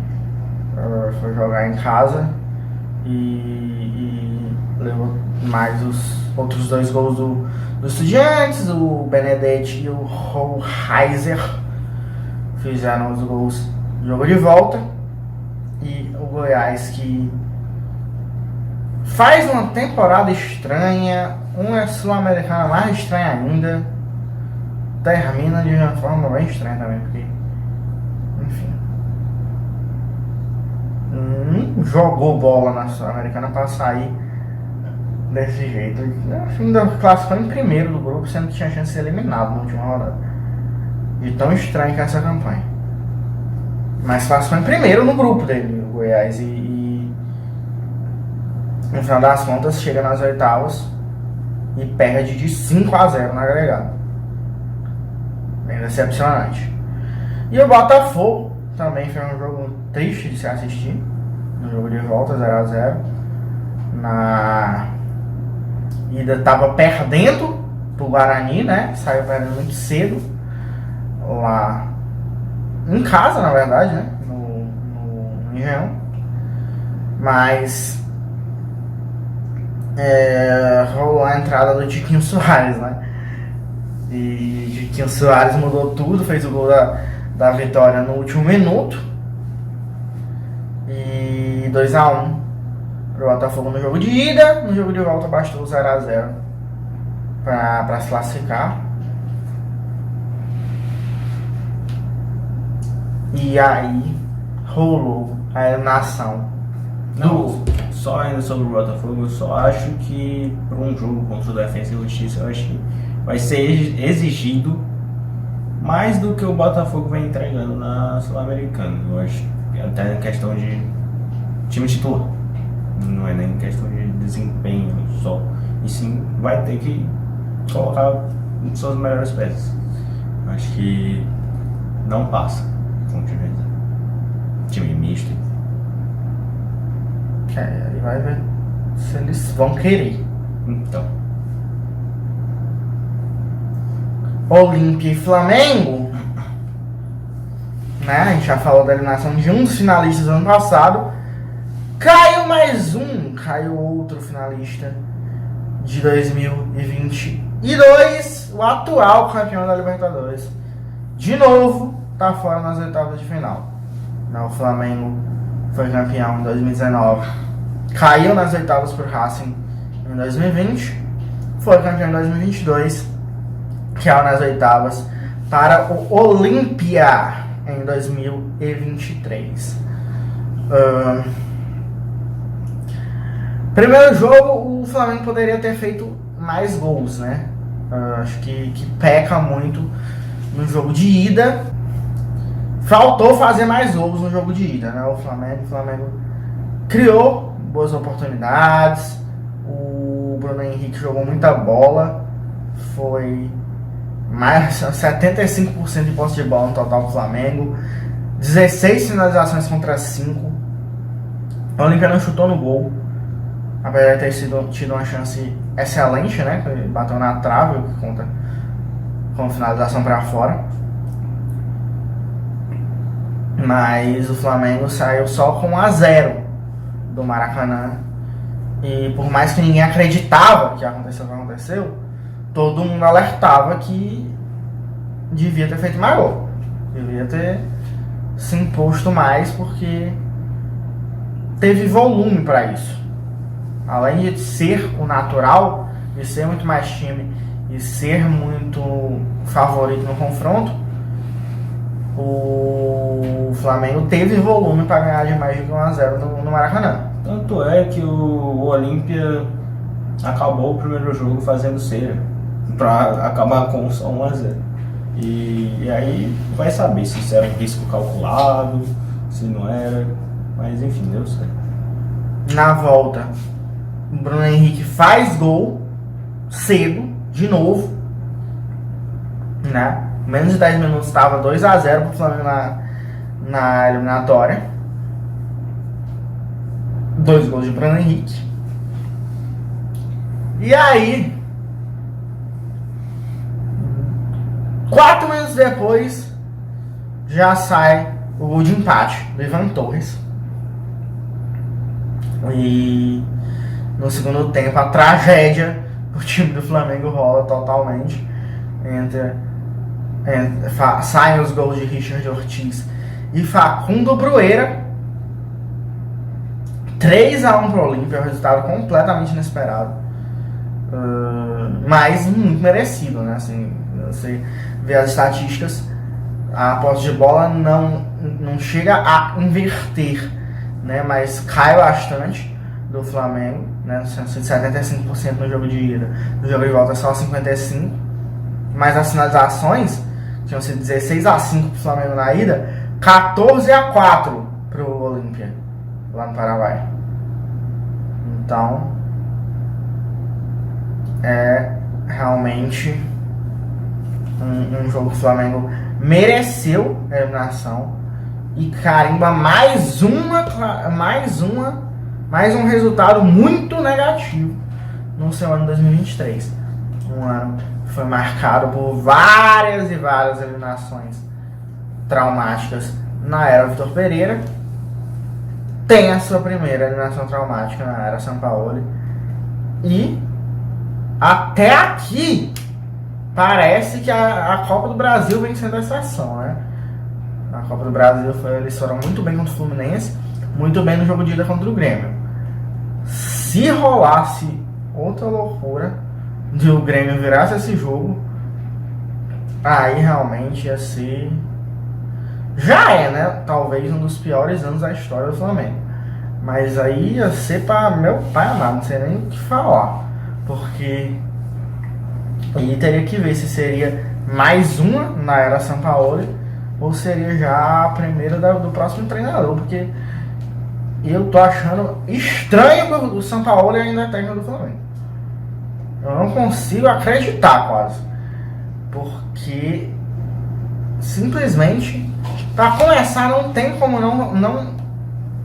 foi jogar em casa e levou mais os outros 2 gols do Estudiantes. O Benedetti e o Hoheiser fizeram os gols do jogo de volta. E o Goiás, que faz uma temporada estranha, uma Sul-Americana mais estranha ainda, termina de uma forma bem estranha também, porque, enfim, jogou bola na Sul-Americana para sair desse jeito. Ainda classificou em primeiro do grupo, sendo que tinha chance de ser eliminado na última rodada. E tão estranho que é essa campanha. Mas classificou em primeiro no grupo dele, o Goiás, e no final das contas chega nas oitavas e perde de 5-0 na agregado. Bem decepcionante. E o Botafogo também foi um jogo triste de se assistir. No jogo de volta, 0-0. Na ida estava perdendo pro Guarani, né? Saiu perdendo muito cedo. Lá em casa, na verdade, né? No Engenhão. Mas rolou a entrada do Tiquinho Soares, né? E Tiquinho Soares mudou tudo, fez o gol da vitória no último minuto. E 2-1 pro Botafogo no jogo de ida. No jogo de volta bastou 0-0 para se classificar. E aí rolou a eliminação. Não, só ainda sobre o Botafogo, eu só acho que para um jogo contra o Defensa e Justiça, eu acho que vai ser exigido mais do que o Botafogo vem entregando na Sul-Americana. Eu acho que até em questão de time titular, não é nem questão de desempenho só, e sim vai ter que colocar suas melhores peças. Acho que não passa com o time misto. Aí vai ver se eles vão querer. Então, Olímpia e Flamengo, né? A gente já falou da eliminação de um dos finalistas do ano passado. Caiu mais um, caiu outro finalista de 2022, o atual campeão da Libertadores. De novo, tá fora nas oitavas de final. O Flamengo foi campeão em 2019, caiu nas oitavas pro Racing em 2020, foi campeão em 2022, caiu nas oitavas para o Olímpia em 2023. Primeiro jogo, o Flamengo poderia ter feito mais gols, né? Acho que peca muito no jogo de ida. Faltou fazer mais gols no jogo de ida, né? O Flamengo criou boas oportunidades. O Bruno Henrique jogou muita bola. Foi mais 75% de posse de bola no total do Flamengo. 16 finalizações contra 5. O Olímpia não chutou no gol, apesar de ter tido uma chance excelente, né? Ele bateu na trave, o que conta com finalização para fora. Mas o Flamengo saiu só com 1-0 do Maracanã. E por mais que ninguém acreditava que aconteceu o que aconteceu, todo mundo alertava que devia ter feito mais gol. Devia ter se imposto mais, porque teve volume para isso. Além de ser o natural, de ser muito mais time e ser muito favorito no confronto, o Flamengo teve volume para ganhar de mais de 1-0 no Maracanã. Tanto é que o Olímpia acabou o primeiro jogo fazendo cera para acabar com só 1-0. E aí vai saber se isso era um risco calculado, se não era, mas enfim, deu certo. Na volta, o Bruno Henrique faz gol cedo, de novo, né? Menos de 10 minutos estava 2-0 pro Flamengo na eliminatória. 2 gols de Bruno Henrique. E aí, 4 minutos depois, já sai o gol de empate do Ivan Torres. E no segundo tempo, a tragédia do time do Flamengo rola totalmente. Saem os gols de Richard Ortiz e Facundo Brueira. 3-1 pro Olímpia, um resultado completamente inesperado. Mas muito merecido, né? Assim, você vê as estatísticas, a posse de bola não chega a inverter, né? Mas cai bastante do Flamengo, né? 75% no jogo de ida, no jogo de volta é só 55%. Mas as finalizações tinham sido 16-5 pro Flamengo na ida, 14-4 pro Olímpia lá no Paraguai. Então é realmente um jogo que o Flamengo mereceu a eliminação e carimba mais um resultado muito negativo no seu ano 2023. Um ano que foi marcado por várias e várias eliminações traumáticas na era Vitor Pereira. Tem a sua primeira eliminação traumática na era Sampaoli. E até aqui parece que a Copa do Brasil vem sendo a exceção, né? A Copa do Brasil eles foram muito bem contra o Fluminense, muito bem no jogo de ida contra o Grêmio. Se rolasse outra loucura de o Grêmio virasse esse jogo, aí realmente ia ser... Já é, né? Talvez um dos piores anos da história do Flamengo. Mas aí ia ser para meu pai amado, não sei nem o que falar. Porque ele teria que ver se seria mais uma na era Sampaoli ou seria já a primeira do próximo treinador. Porque eu tô achando estranho que o Sampaoli ainda é técnico do Flamengo. Eu não consigo acreditar quase. Porque simplesmente... Para começar, não tem como não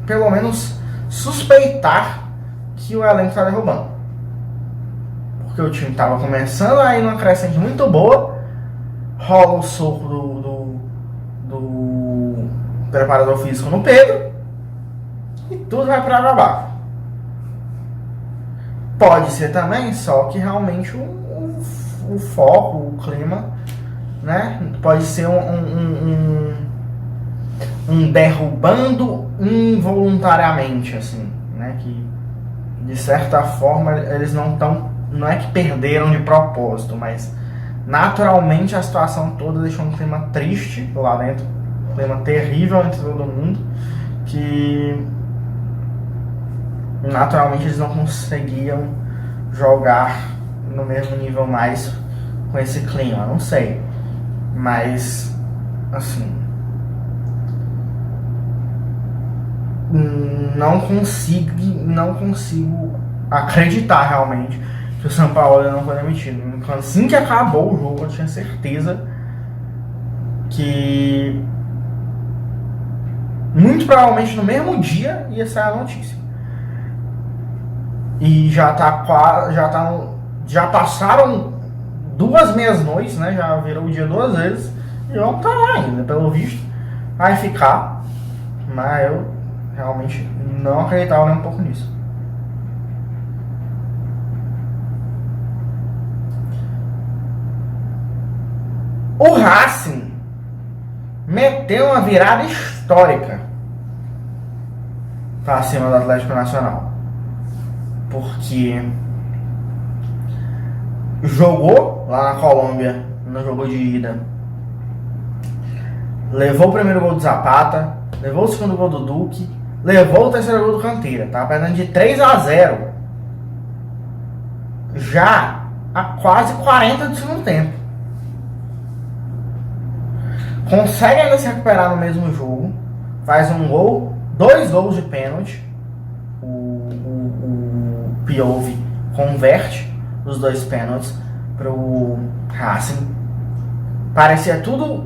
pelo menos suspeitar que o elenco está derrubando. Porque o time estava começando aí numa crescente muito boa, rola o soco do preparador físico no Pedro e tudo vai para água abaixo. Pode ser também, só que realmente o foco, o clima, né, pode ser um derrubando involuntariamente, assim, né? Que de certa forma eles não é que perderam de propósito, mas naturalmente a situação toda deixou um clima triste lá dentro, um clima terrível entre todo mundo, que naturalmente eles não conseguiam jogar no mesmo nível mais com esse clima, não sei, mas assim, não consigo acreditar realmente que o Sampaoli não foi demitido. Assim que acabou o jogo, eu tinha certeza que muito provavelmente no mesmo dia ia sair a notícia. E já passaram 2 meias-noites, né? Já virou o dia 2 vezes e vamos estar lá ainda, pelo visto. Vai ficar, mas eu realmente não acreditava nem um pouco nisso. O Racing meteu uma virada histórica para cima do Atlético Nacional, porque jogou lá na Colômbia, no jogo de ida, levou o primeiro gol do Zapata, levou o segundo gol do Duque, levou o terceiro gol do Canteira, tava perdendo de 3-0 já a quase 40 do segundo tempo. Consegue ainda se recuperar no mesmo jogo, faz um gol, 2 gols de pênalti, o Piove converte os 2 pênaltis pro Racing. Parecia tudo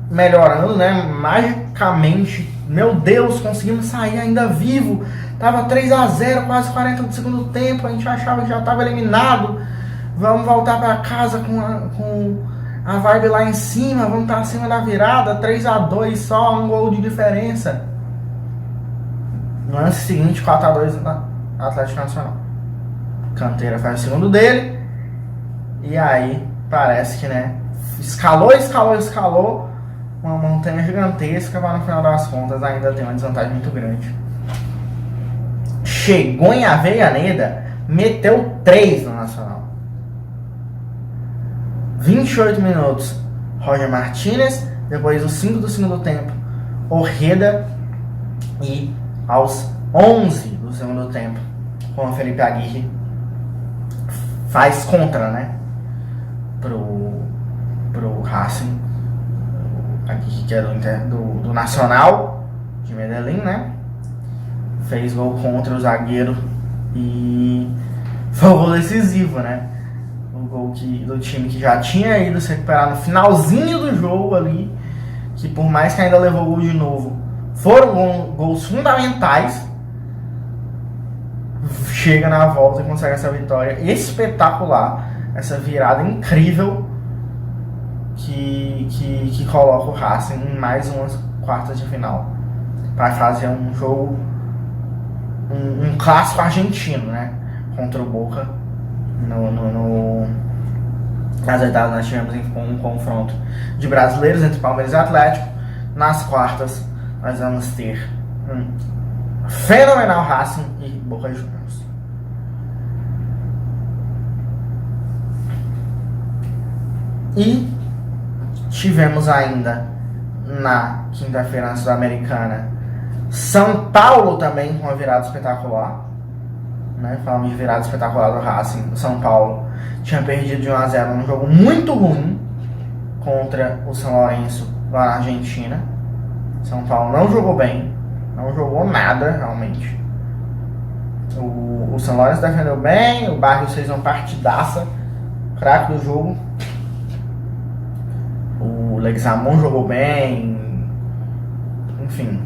melhorando, né? Magicamente, meu Deus, conseguimos sair ainda vivo. Tava 3-0, quase 40 do segundo tempo, a gente achava que já estava eliminado. Vamos voltar para casa com a vibe lá em cima, vamos estar acima da virada, 3-2 só, 1 gol de diferença. No lance seguinte, 4-2 na Atlético Nacional. Canteira faz o segundo dele. E aí, parece que, né, escalou uma montanha gigantesca, mas no final das contas ainda tem uma desvantagem muito grande. Chegou em Avejaneda, meteu 3 no Nacional. 28 minutos, Roger Martínez, depois os 5 do segundo tempo, Ojeda, e aos 11 do segundo tempo, com o Felipe Aguirre faz contra, né, pro Racing. Aguirre, que é do Nacional de Medellín, né, fez gol contra o zagueiro e foi um gol decisivo, né. Gol do time que já tinha ido se recuperar no finalzinho do jogo ali, que por mais que ainda levou gol de novo, foram gols fundamentais. Chega na volta e consegue essa vitória espetacular, essa virada incrível que coloca o Racing em mais umas quartas de final para fazer um jogo, um clássico argentino, né, contra o Boca. Nas oitavas nós tivemos um confronto de brasileiros entre Palmeiras e Atlético. Nas quartas nós vamos ter um fenomenal Racing e Boca Juniors. E tivemos ainda na quinta-feira na Sul-Americana São Paulo também com uma virada espetacular, né? Falando de virada espetacular do Racing, o São Paulo tinha perdido de 1-0 num jogo muito ruim contra o São Lourenço lá na Argentina. São Paulo não jogou bem, não jogou nada realmente. O São Lourenço defendeu bem, o Barrios fez uma partidaça, craque do jogo. O Leguizamon jogou bem, enfim.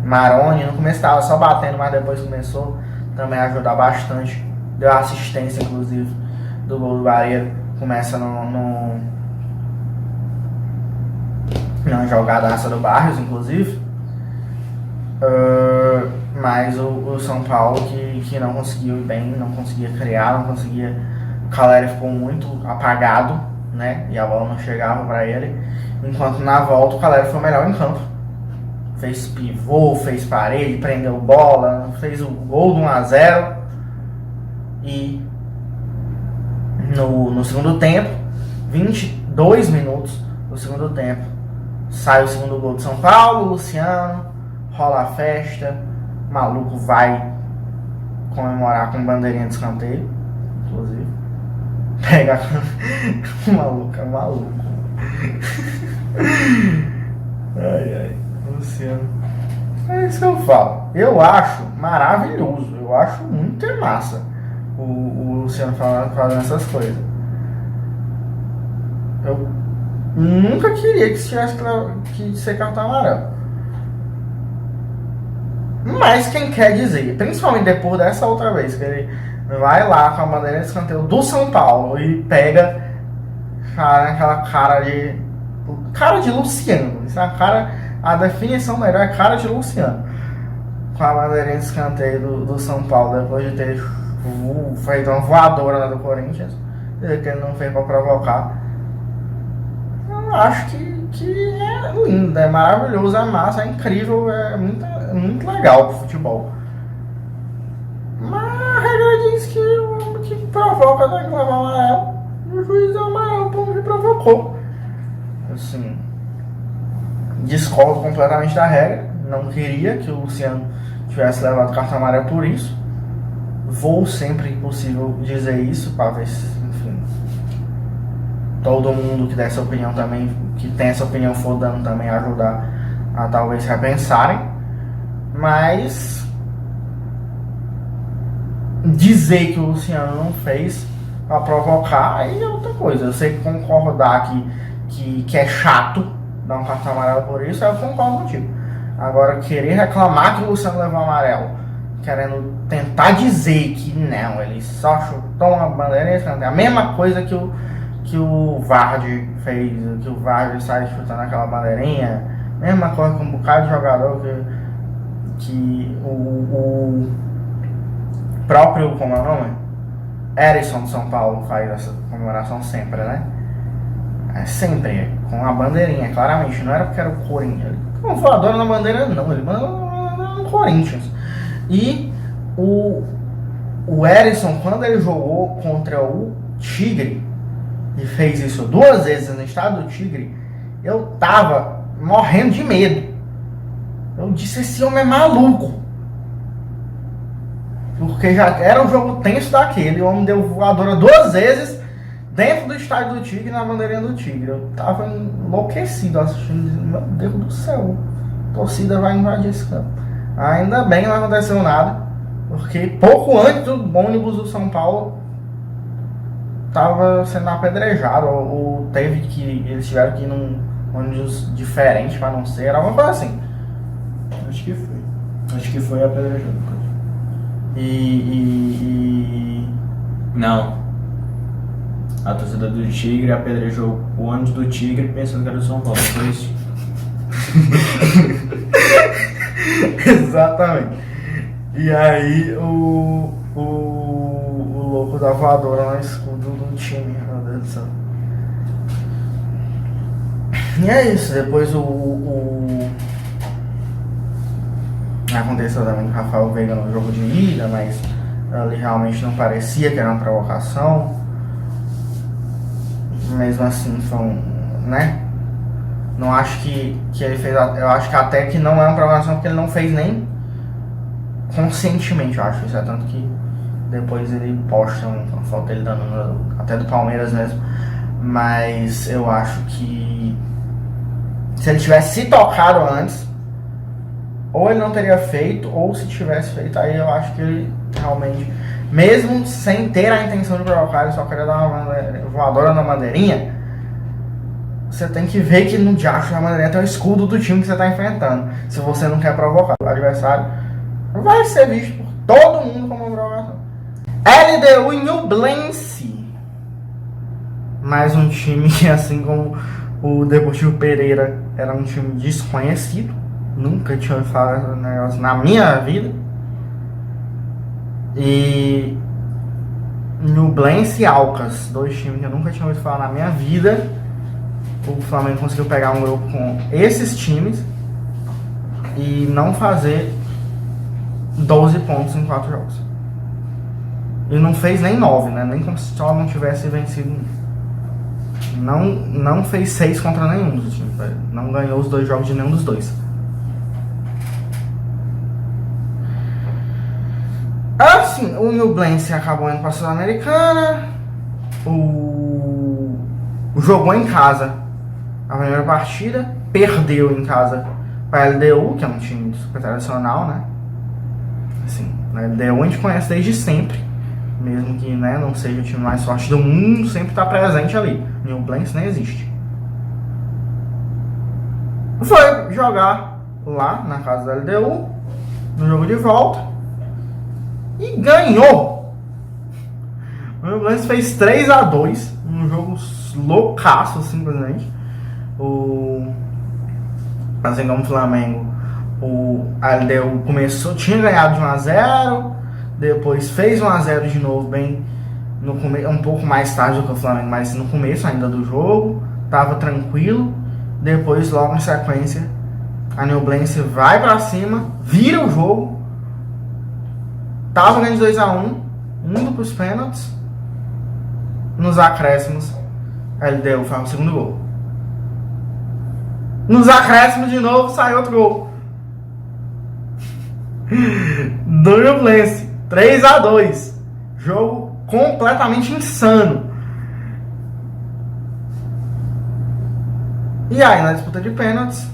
Maroni no começo estava só batendo, mas depois começou também a ajudar bastante. Deu assistência, inclusive, do gol do Barreiro. Começa na jogadaça do Barrios, inclusive. Mas o São Paulo que não conseguiu ir bem, não conseguia criar, não conseguia. O Caleri ficou muito apagado, né? E a bola não chegava para ele. Enquanto na volta o Caleri foi melhor em campo. Fez pivô, fez parede, prendeu bola, fez o gol do 1-0. E no segundo tempo, 22 minutos do segundo tempo, sai o segundo gol de São Paulo, Luciano, rola a festa, o maluco vai comemorar com bandeirinha de escanteio, inclusive. Pega o maluco, é maluco. Ai, Luciano. É isso que eu falo. Eu acho maravilhoso, eu acho muito massa o Luciano falando essas coisas. Eu nunca queria que tivesse que ser cartão amarelo. Mas quem quer dizer, principalmente depois dessa outra vez, que ele vai lá com a bandeira de escanteio do São Paulo e pega, cara, aquela cara de Luciano. Isso é a definição melhor é cara de Luciano. Com a bandeirinha de escanteio do São Paulo, depois de ter feito uma voadora do Corinthians, que ele não fez pra provocar. Eu acho que é lindo, é maravilhoso, é massa, é incrível, é muito legal pro futebol. Mas a regra diz que o homem que provoca tem que levar amarelo. E o juiz deu amarelo pro homem que provocou. Assim, discordo completamente da regra. Não queria que o Luciano tivesse levado cartão amarelo por isso. Vou sempre que possível dizer isso para ver se, enfim, todo mundo que der essa opinião também, que tem essa opinião for dando também, ajudar a talvez repensarem. Mas dizer que o Luciano não fez para provocar, aí é outra coisa. Eu sei que concordar que é chato dar um cartão amarelo por isso, eu concordo contigo. Agora, querer reclamar que o Luciano levou amarelo, querendo tentar dizer que não, ele só chutou uma bandeira, é a mesma coisa que o Vardy fez, que o Vardy sai chutando aquela bandeirinha, mesma coisa com um bocado de jogador que o próprio, como é o nome? Erisson de São Paulo faz essa comemoração sempre, né? É sempre, com a bandeirinha, claramente, não era porque era o Corinthians. Ele não voadora na bandeira, não, ele mandou no Corinthians. E o Erisson, quando ele jogou contra o Tigre, e fez isso 2 vezes no estado do Tigre, eu tava morrendo de medo. Eu disse, esse homem é maluco. Porque já era um jogo tenso daquele, o homem deu voadora 2 vezes dentro do estádio do Tigre, na bandeirinha do Tigre. Eu tava enlouquecido assistindo, dizendo, meu Deus do céu, a torcida vai invadir esse campo. Ainda bem não aconteceu nada, porque pouco antes do ônibus do São Paulo estava sendo apedrejado, ou eles tiveram que ir num ônibus diferente para não ser, era uma coisa assim. Acho que foi apedrejado. Não. A torcida do Tigre apedrejou o ônibus do Tigre pensando que era do São Paulo, foi isso? Exatamente. E aí o louco da voadora no escudo do time, meu Deus do céu. E é isso, depois aconteceu também com o Rafael Veiga no jogo de ida, mas ali realmente não parecia que era uma provocação. Mesmo assim, né? Não acho que ele fez. Eu acho que até que não é uma provocação, porque ele não fez nem conscientemente, eu acho. Isso é tanto que depois ele posta uma foto dele dando até do Palmeiras mesmo. Mas eu acho que se ele tivesse se tocado antes, ou ele não teria feito, ou se tivesse feito, aí eu acho que ele realmente, mesmo sem ter a intenção de provocar, ele só queria dar uma voadora na bandeirinha. Você tem que ver que no diacho da bandeirinha tem o escudo do time que você está enfrentando. Se você não quer provocar o adversário, vai ser visto por todo mundo como uma provocação. LDU e Nublense. Mais um time que, assim como o Deportivo Pereira, era um time desconhecido. Nunca tinha ouvido falar desse negócio na minha vida. E Nublense e Alcas, 2 times que eu nunca tinha ouvido falar na minha vida. O Flamengo conseguiu pegar um grupo com esses times e não fazer 12 pontos em 4 jogos. E não fez nem 9, né? Nem como se só não tivesse vencido. Não fez 6 contra nenhum dos times. Não ganhou os 2 jogos de nenhum dos 2. Assim, o Nublense acabou indo para a Sul-Americana. Jogou em casa a primeira partida, perdeu em casa para a LDU, que é um time super tradicional, né? Assim, a LDU a gente conhece desde sempre, mesmo que, né, não seja o time mais forte do mundo, sempre está presente ali. Nublense nem existe. Foi jogar lá na casa da LDU no jogo de volta e ganhou. O Nublense fez 3-2, um jogo loucaço, simplesmente. Assim como o Flamengo, a LDU tinha ganhado de 1-0, depois fez 1-0 de novo, bem um pouco mais tarde do que o Flamengo, mas no começo ainda do jogo, tava tranquilo. Depois, logo em sequência, a Nublense vai pra cima, vira o jogo, tava ganhando de 2-1, indo pros pênaltis. Nos acréscimos, a LDU faz o segundo gol. Nos acréscimos de novo, sai outro gol do Nublense, 3-2. Jogo completamente insano. E aí, na disputa de pênaltis,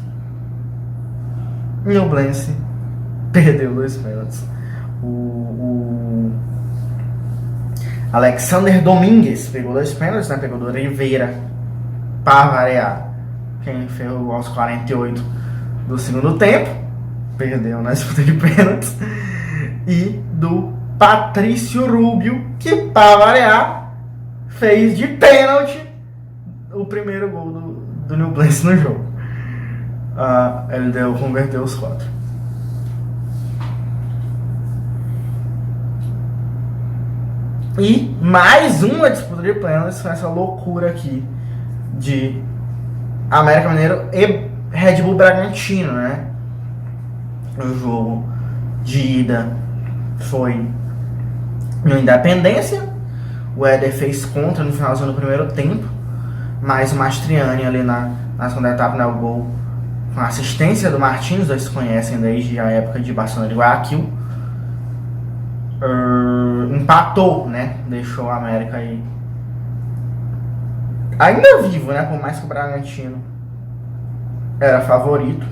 Nublense perdeu 2 pênaltis. O Alexander Domingues pegou 2 pênaltis, né? Pegou do Rivera para variar. Quem fez aos 48 do segundo tempo, perdeu na disputa de pênaltis. E do Patrício Rubio, que para variar, fez de pênalti o primeiro gol do Nublense no jogo. A LDU converteu os 4. E mais uma disputa de pênaltis com essa loucura aqui de América Mineiro e Red Bull Bragantino, né? O jogo de ida foi no Independência. O Éder fez contra no finalzinho do primeiro tempo, mas o Mastriani ali na segunda etapa, né, o gol com a assistência do Martins, dois se conhecem desde a época de Barcelona de Guayaquil, empatou, né? Deixou a América aí ainda vivo, né? Por mais que o Bragantino era favorito.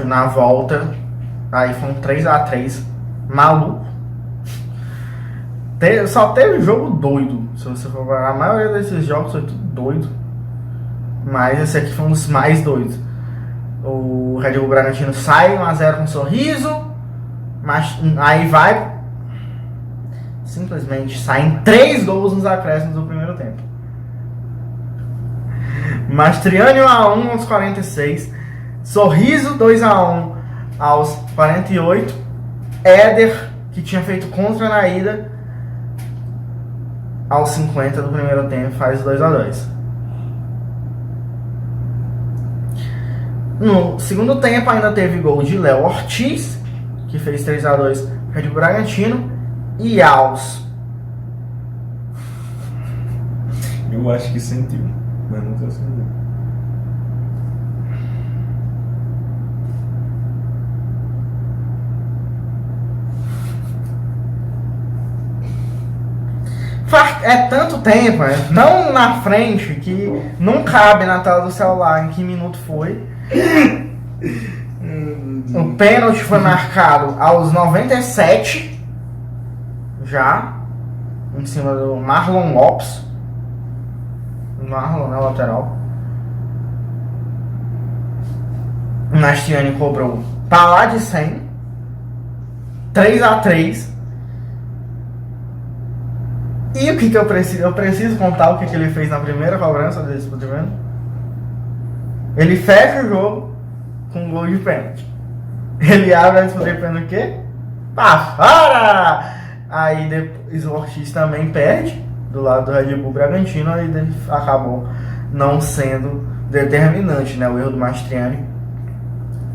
Na volta, aí foi um 3-3 maluco. Só teve jogo doido. Se você for ver, a maioria desses jogos foi tudo doido, mas esse aqui foi um dos mais doidos. O Red Bull Bragantino sai 1-0 com um sorriso, mas aí vai, simplesmente saem 3 gols nos acréscimos do primeiro tempo. Mastriani 1-1 aos 46, Sorriso 2-1 aos 48, Éder, que tinha feito contra na ida, aos 50 do primeiro tempo, faz 2-2. No segundo tempo ainda teve gol de Léo Ortiz, que fez 3-2 Red Bull Bragantino, e aos... Eu acho que sentiu, mas não tô sentindo. É tanto tempo, é tão na frente que não cabe na tela do celular em que minuto foi. O pênalti foi marcado aos 97, já, em cima do Marlon Lopes. Marlon, né, lateral. O Mastriani cobrou pra lá de 100, 3-3. E o que eu preciso? Eu preciso contar o que ele fez na primeira cobrança desse futebol. Ele fecha o jogo com um gol de pênalti. Ele abre a disputa de pênalti o quê? Pra fora! Aí depois o Ortiz também perde do lado do Red Bull Bragantino, aí ele acabou não sendo determinante, né? O erro do Mastriani,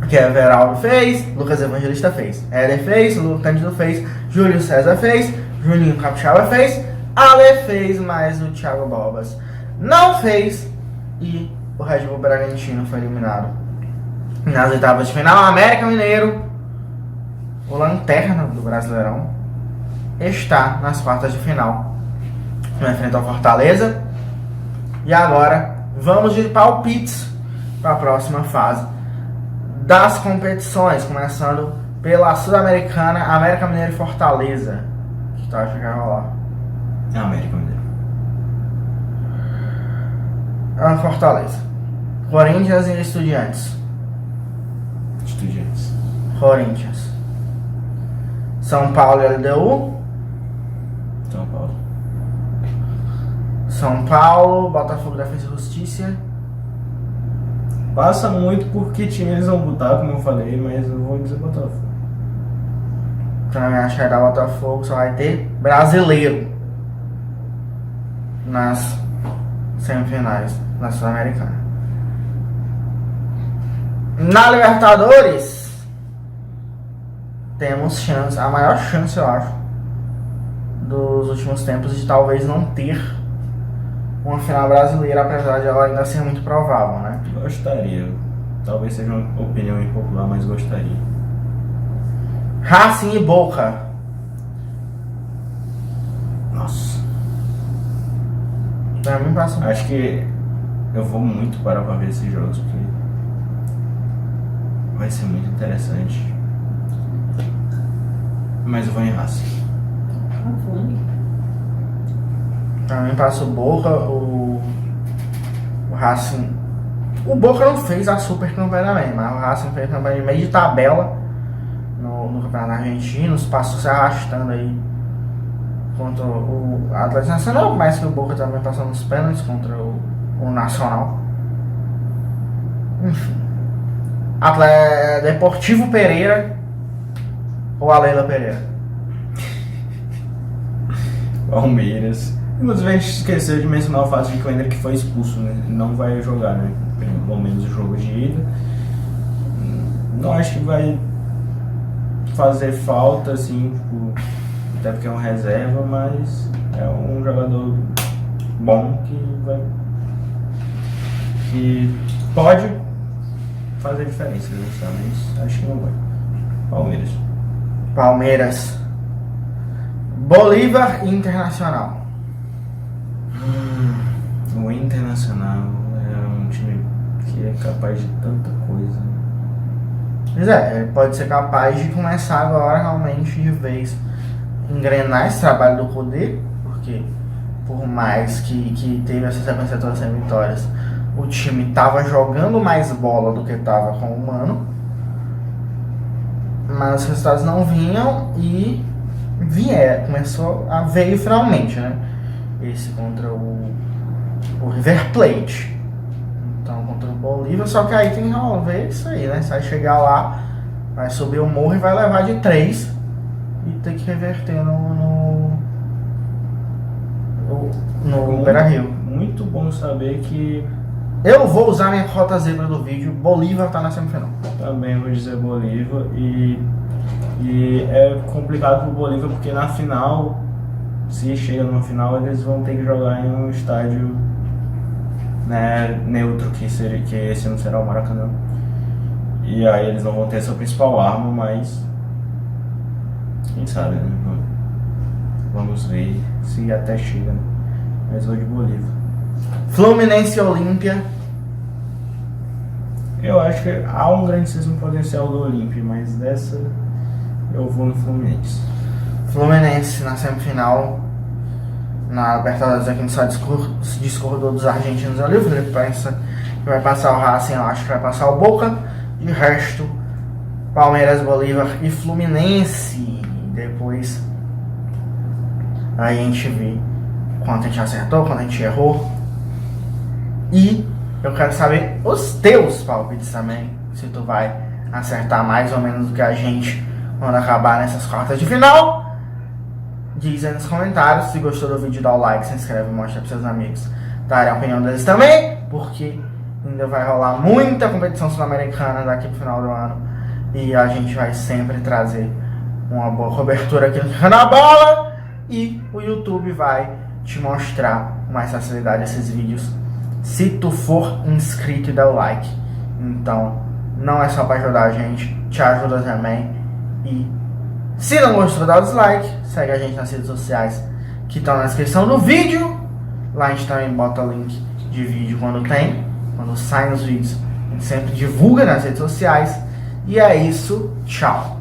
que Everaldo fez, Lucas Evangelista fez, Éder fez, Lucas Cândido fez, Júlio César fez, Juninho Capixaba fez, Ale fez, mas o Thiago Balbas não fez, e o Red Bull Bragantino foi eliminado nas oitavas de final. América Mineiro, o lanterna do Brasileirão, está nas quartas de final, vai enfrentar o Fortaleza. E agora vamos de palpites para a próxima fase das competições, começando pela Sul-Americana, América Mineiro e Fortaleza. O que tu acha que vai rolar? América Mineiro. Fortaleza. Corinthians e Estudiantes. Estudiantes. Corinthians. São Paulo e LDU. São Paulo. São Paulo, Botafogo, Defensa e Justiça. Passa muito porque time eles vão botar, como eu falei, mas eu vou dizer Botafogo. Pra mim, acho que vai dar Botafogo, só vai ter brasileiro nas semifinais da Sul-Americana. Na Libertadores, temos chance, a maior chance, eu acho, dos últimos tempos de talvez não ter uma final brasileira, apesar de ela ainda ser muito provável, né? Gostaria. Talvez seja uma opinião impopular, mas gostaria. Racing e Boca. Nossa. Pra mim passa. Acho que eu vou muito parar pra ver esses jogos, porque vai ser muito interessante. Mas eu vou em Racing. Pra mim passa o Boca, o Racing. O Boca não fez a super campanha também, mas o Racing fez campanha de meio de tabela no Campeonato Argentino, passou se arrastando aí contra o Atlético Nacional, mais que o Boca também passou nos pênaltis contra o Nacional. Enfim. Deportivo Pereira ou a Leila Pereira? Palmeiras. Inclusive a gente esqueceu de mencionar o fato de que o Hendrick foi expulso, né? Não vai jogar, né? Pelo menos o jogo de ida. Não acho que vai fazer falta, assim, tipo, até porque é um reserva, mas é um jogador bom que pode fazer diferença, né? Mas acho que não vai. Palmeiras. Bolívar e Internacional. O Internacional é um time que é capaz de tanta coisa. Pois é, ele pode ser capaz de começar agora realmente de vez engrenar esse trabalho do Cudê, porque por mais que teve essa sequência toda sem vitórias, o time estava jogando mais bola do que estava com o Mano, mas os resultados não vinham e veio finalmente, né? Esse contra o River Plate. Então contra o Bolívar, só que aí tem que resolver isso aí, né? Você vai chegar lá, vai subir o morro e vai levar de 3 e ter que reverter no Beira-Rio. Muito bom saber que eu vou usar minha rota zebra do vídeo. Bolívar tá na semifinal. Também vou dizer Bolívar e é complicado pro Bolívar porque na final, se chega numa final, eles vão ter que jogar em um estádio, né, neutro, que esse não será o Maracanã. E aí eles não vão ter sua principal arma, mas quem sabe, né? Vamos ver se até chega, né? Mas vou de Bolívar. Fluminense e Olímpia. Eu acho que há um grandíssimo potencial do Olímpia, mas dessa eu vou no Fluminense. Fluminense na semifinal. Na Libertadores aqui no só discordou dos argentinos ali. O Felipe pensa que vai passar o Racing, eu acho que vai passar o Boca. De resto, Palmeiras, Bolívar e Fluminense. Depois aí a gente vê quanto a gente acertou, quanto a gente errou. E eu quero saber os teus palpites também. Se tu vai acertar mais ou menos do que a gente quando acabar nessas quartas de final. Diz aí nos comentários. Se gostou do vídeo, dá o like, se inscreve e mostra para seus amigos darem a opinião deles também, porque ainda vai rolar muita competição sul-americana daqui pro final do ano e a gente vai sempre trazer uma boa cobertura aqui no canal Bola e o YouTube vai te mostrar com mais facilidade esses vídeos se tu for inscrito e der o like. Então não é só para ajudar a gente, te ajuda também. E se não gostou, dá o dislike, segue a gente nas redes sociais que estão na descrição do vídeo. Lá a gente também bota o link de vídeo quando saem os vídeos. A gente sempre divulga nas redes sociais. E é isso, tchau.